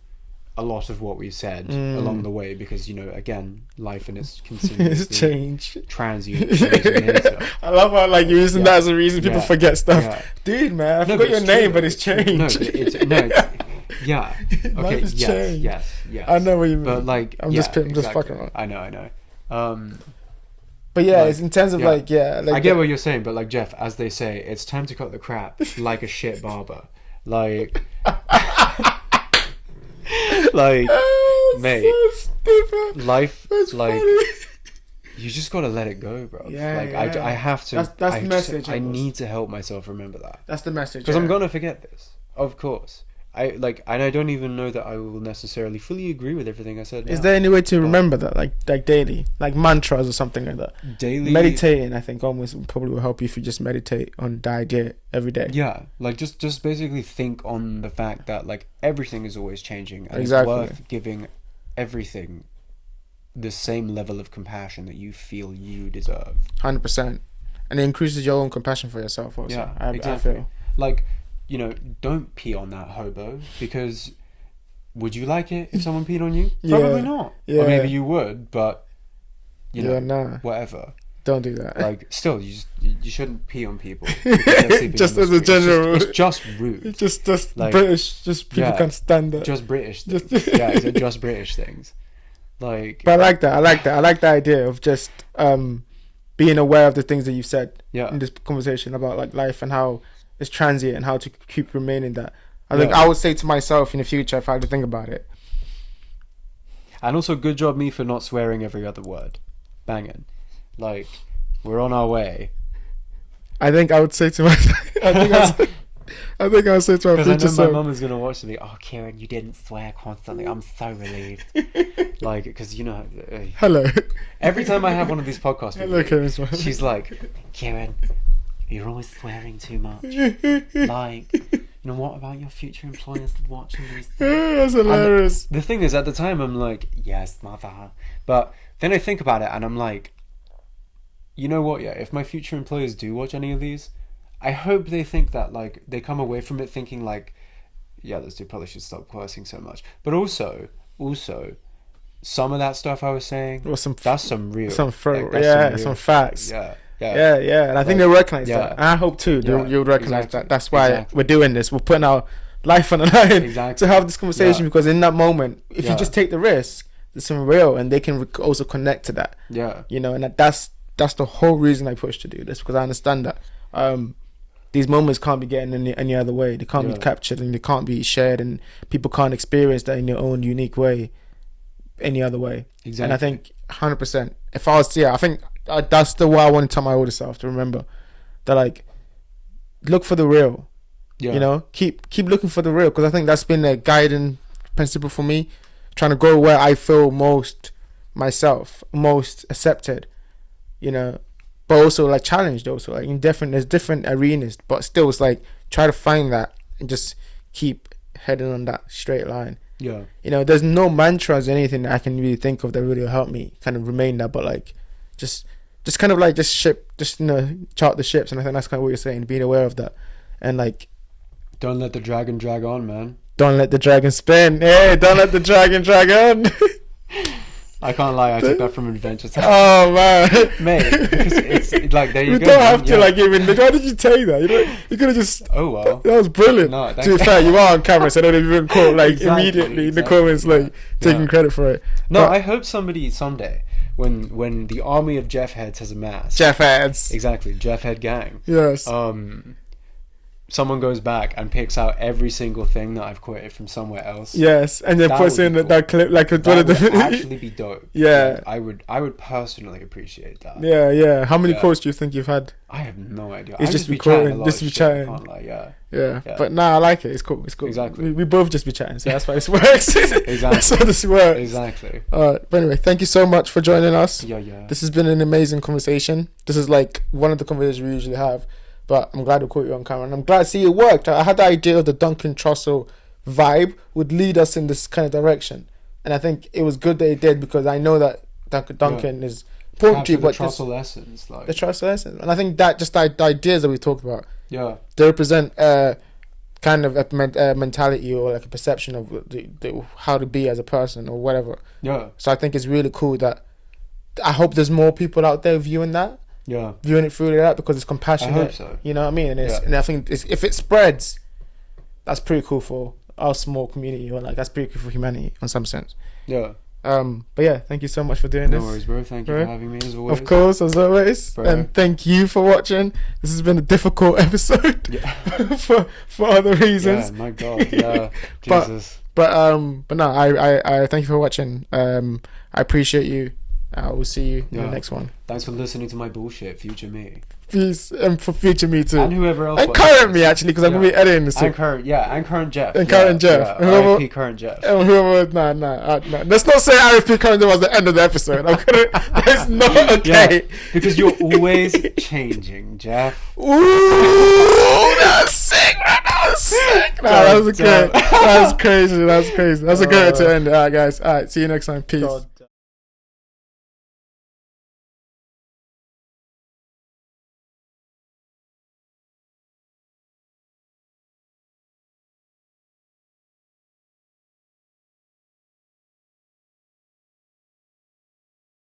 a lot of what we said along the way, because, you know, again, life in its It's continuously change. transient change in nature. I love how like you're using Yeah. that as a reason people Yeah. forget stuff. Yeah. Dude, man, I No, forgot but your it's name, true, but it's though. changed. Yeah. Life Okay. has changed. Yes. I know what you mean. But like, I'm just fucking around. I know. But yeah, like, it's in terms of yeah. like I get what you're saying, but like, Jeff, as they say, it's time to cut the crap like a shit barber. Like, like, mate, so stupid. life, That's like, funny. you just gotta let it go, bro. Yeah, like, yeah. I have to. That's the message, I of course. need to help myself remember that, That's the message. because yeah. I'm gonna forget this, of course. And I don't even know that I will necessarily fully agree with everything I said. Is now. there any way to remember that, like daily, like mantras or something like that? Daily Meditating, I think, almost probably will help you if you just meditate on the idea every day. Yeah, like just basically think on the fact that like everything is always changing, and Exactly. it's worth giving everything the same level of compassion that you feel you deserve. 100%, and it increases your own compassion for yourself. Also, Yeah, I exactly. feel. Like, you know, don't pee on that hobo, because would you like it if someone peed on you? Yeah, Probably not. yeah. Or maybe you would, but you know, Yeah, nah. whatever. Don't do that. Like, still, you shouldn't pee on people because they're sleeping Just on the as a street. general It's just rude. It's just like, British. Just people yeah, can't stand that. Just British things. Just- Yeah, it's just British things. Like, But I like that. I like the idea of just being aware of the things that you've said yeah, in this conversation about like life and how it's transient and how to keep remaining that. I think Yeah. I would say to myself in the future if I had to think about it. and also good job me for not swearing every other word. Banging. Like, we're on our way. I think I would say to myself. I think I would say to my Because I future know my self. mum is gonna watch and be, oh, Kieran, you didn't swear constantly. I'm so relieved. Like, because you know, Hello. every time I have one of these podcasts, with Hello, you, Kieran. Smile. she's like, Kieran, you're always swearing too much. Like, you know, what about your future employers watching these things? That's hilarious. The thing is, at the time, I'm like, yes, mother. But then I think about it, and I'm like, you know what? Yeah, if my future employers do watch any of these, I hope they think that, like, they come away from it thinking like, yeah, this dude probably should stop cursing so much. But also, some of that stuff I was saying, Or some that's some real, some that's some facts. yeah. Yeah, and I think Like, they recognize yeah. that. And I hope too Yeah, you'll recognize exactly, that. That's why exactly. we're doing this. We're putting our life on the line Exactly. to have this conversation, Yeah. because in that moment, if Yeah. you just take the risk, there's some real, and they can also connect to that. Yeah. You know, and that's the whole reason I push to do this, because I understand that these moments can't be getting any other way. They can't Yeah. be captured, and they can't be shared, and people can't experience that in their own unique way any other way. Exactly. And I think 100%, if I was, I think that's the way I want to tell my older self to remember that, like, look for the real. Yeah. You know, keep looking for the real, because I think that's been a guiding principle for me, trying to go where I feel most myself, most accepted, you know, but also like challenged, also like there's different arenas, but still it's like try to find that and just keep heading on that straight line. Yeah. You know, there's no mantras or anything that I can really think of that really help me kind of remain that, but like just kind of like just you know, chart the ships. And I think that's kind of what you're saying, being aware of that, and like, Don't let the dragon drag on, man. don't let the dragon spin. Hey, don't let the dragon drag on. I can't lie, I took that from Adventure Time. Oh man, Mate, because it's like, there you you go. don't man. have to Yeah. like even. Why did you take that? You could have just. Oh, well. That was brilliant. No, to be fair, you are on camera, so I don't even call like Exactly, immediately in the exactly, comments like taking Yeah. credit for it. No, But I hope somebody someday, when the army of Jeff heads has amassed. Jeff ads. Exactly, Jeff head gang. Yes. someone goes back and picks out every single thing that I've quoted from somewhere else. Yes, and then That puts would in be cool. that clip like one That of the would actually be dope. Yeah. Like, I would personally appreciate that. Yeah. How many Yeah. quotes do you think you've had? I have no idea. It's I just be chatting quoting, a lot just of be shit, chatting. I can't lie, yeah. Yeah. Yeah. But nah, I like it. It's cool. Exactly. We both just be chatting, so that's why this works. Exactly. That's how this works. Exactly. But anyway, thank you so much for joining us. Yeah. This has been an amazing conversation. This is like one of the conversations we usually have, but I'm glad we caught you on camera, and I'm glad to see it worked. I had the idea of the Duncan Trussell vibe would lead us in this kind of direction, and I think it was good that it did, because I know that Duncan is important to you, but the Trussell lessons, like the Trussell lessons, and I think that just the ideas that we talked about, yeah, they represent kind of a mentality or like a perception of how to be as a person or whatever. yeah, So I think it's really cool that I hope there's more people out there viewing it through that, because it's compassionate. I hope so. You know what I mean? And, Yeah. and I think if it spreads, that's pretty cool for our small community, or like that's pretty cool for humanity in some sense. Yeah. But yeah, thank you so much for doing No this. worries, bro. Thank you Bro. for having me as always. Of course, as always. Bro. And thank you for watching. This has been a difficult episode Yeah. for other reasons. Yeah, my God. Yeah. But- Jesus. But no, I thank you for watching. I appreciate you. I will see you in the Yeah. next one. Thanks for listening to my bullshit, future me. Peace, and for future me too. And whoever else. And watches current me this. actually, because I'm Yeah. gonna be editing this. And current, and current Jeff. And current Jeff. Yeah. Whoever- R.I.P. current Jeff. And whoever, nah. Let's not say RFP current was the end of the episode. I'm gonna. That's not okay. Yeah, because you're always changing, Jeff. Ooh, that was sick, man. That was sick. Nah, that was good. That was crazy. That was a good way to end it. Alright, guys. Alright, see you next time. Peace. God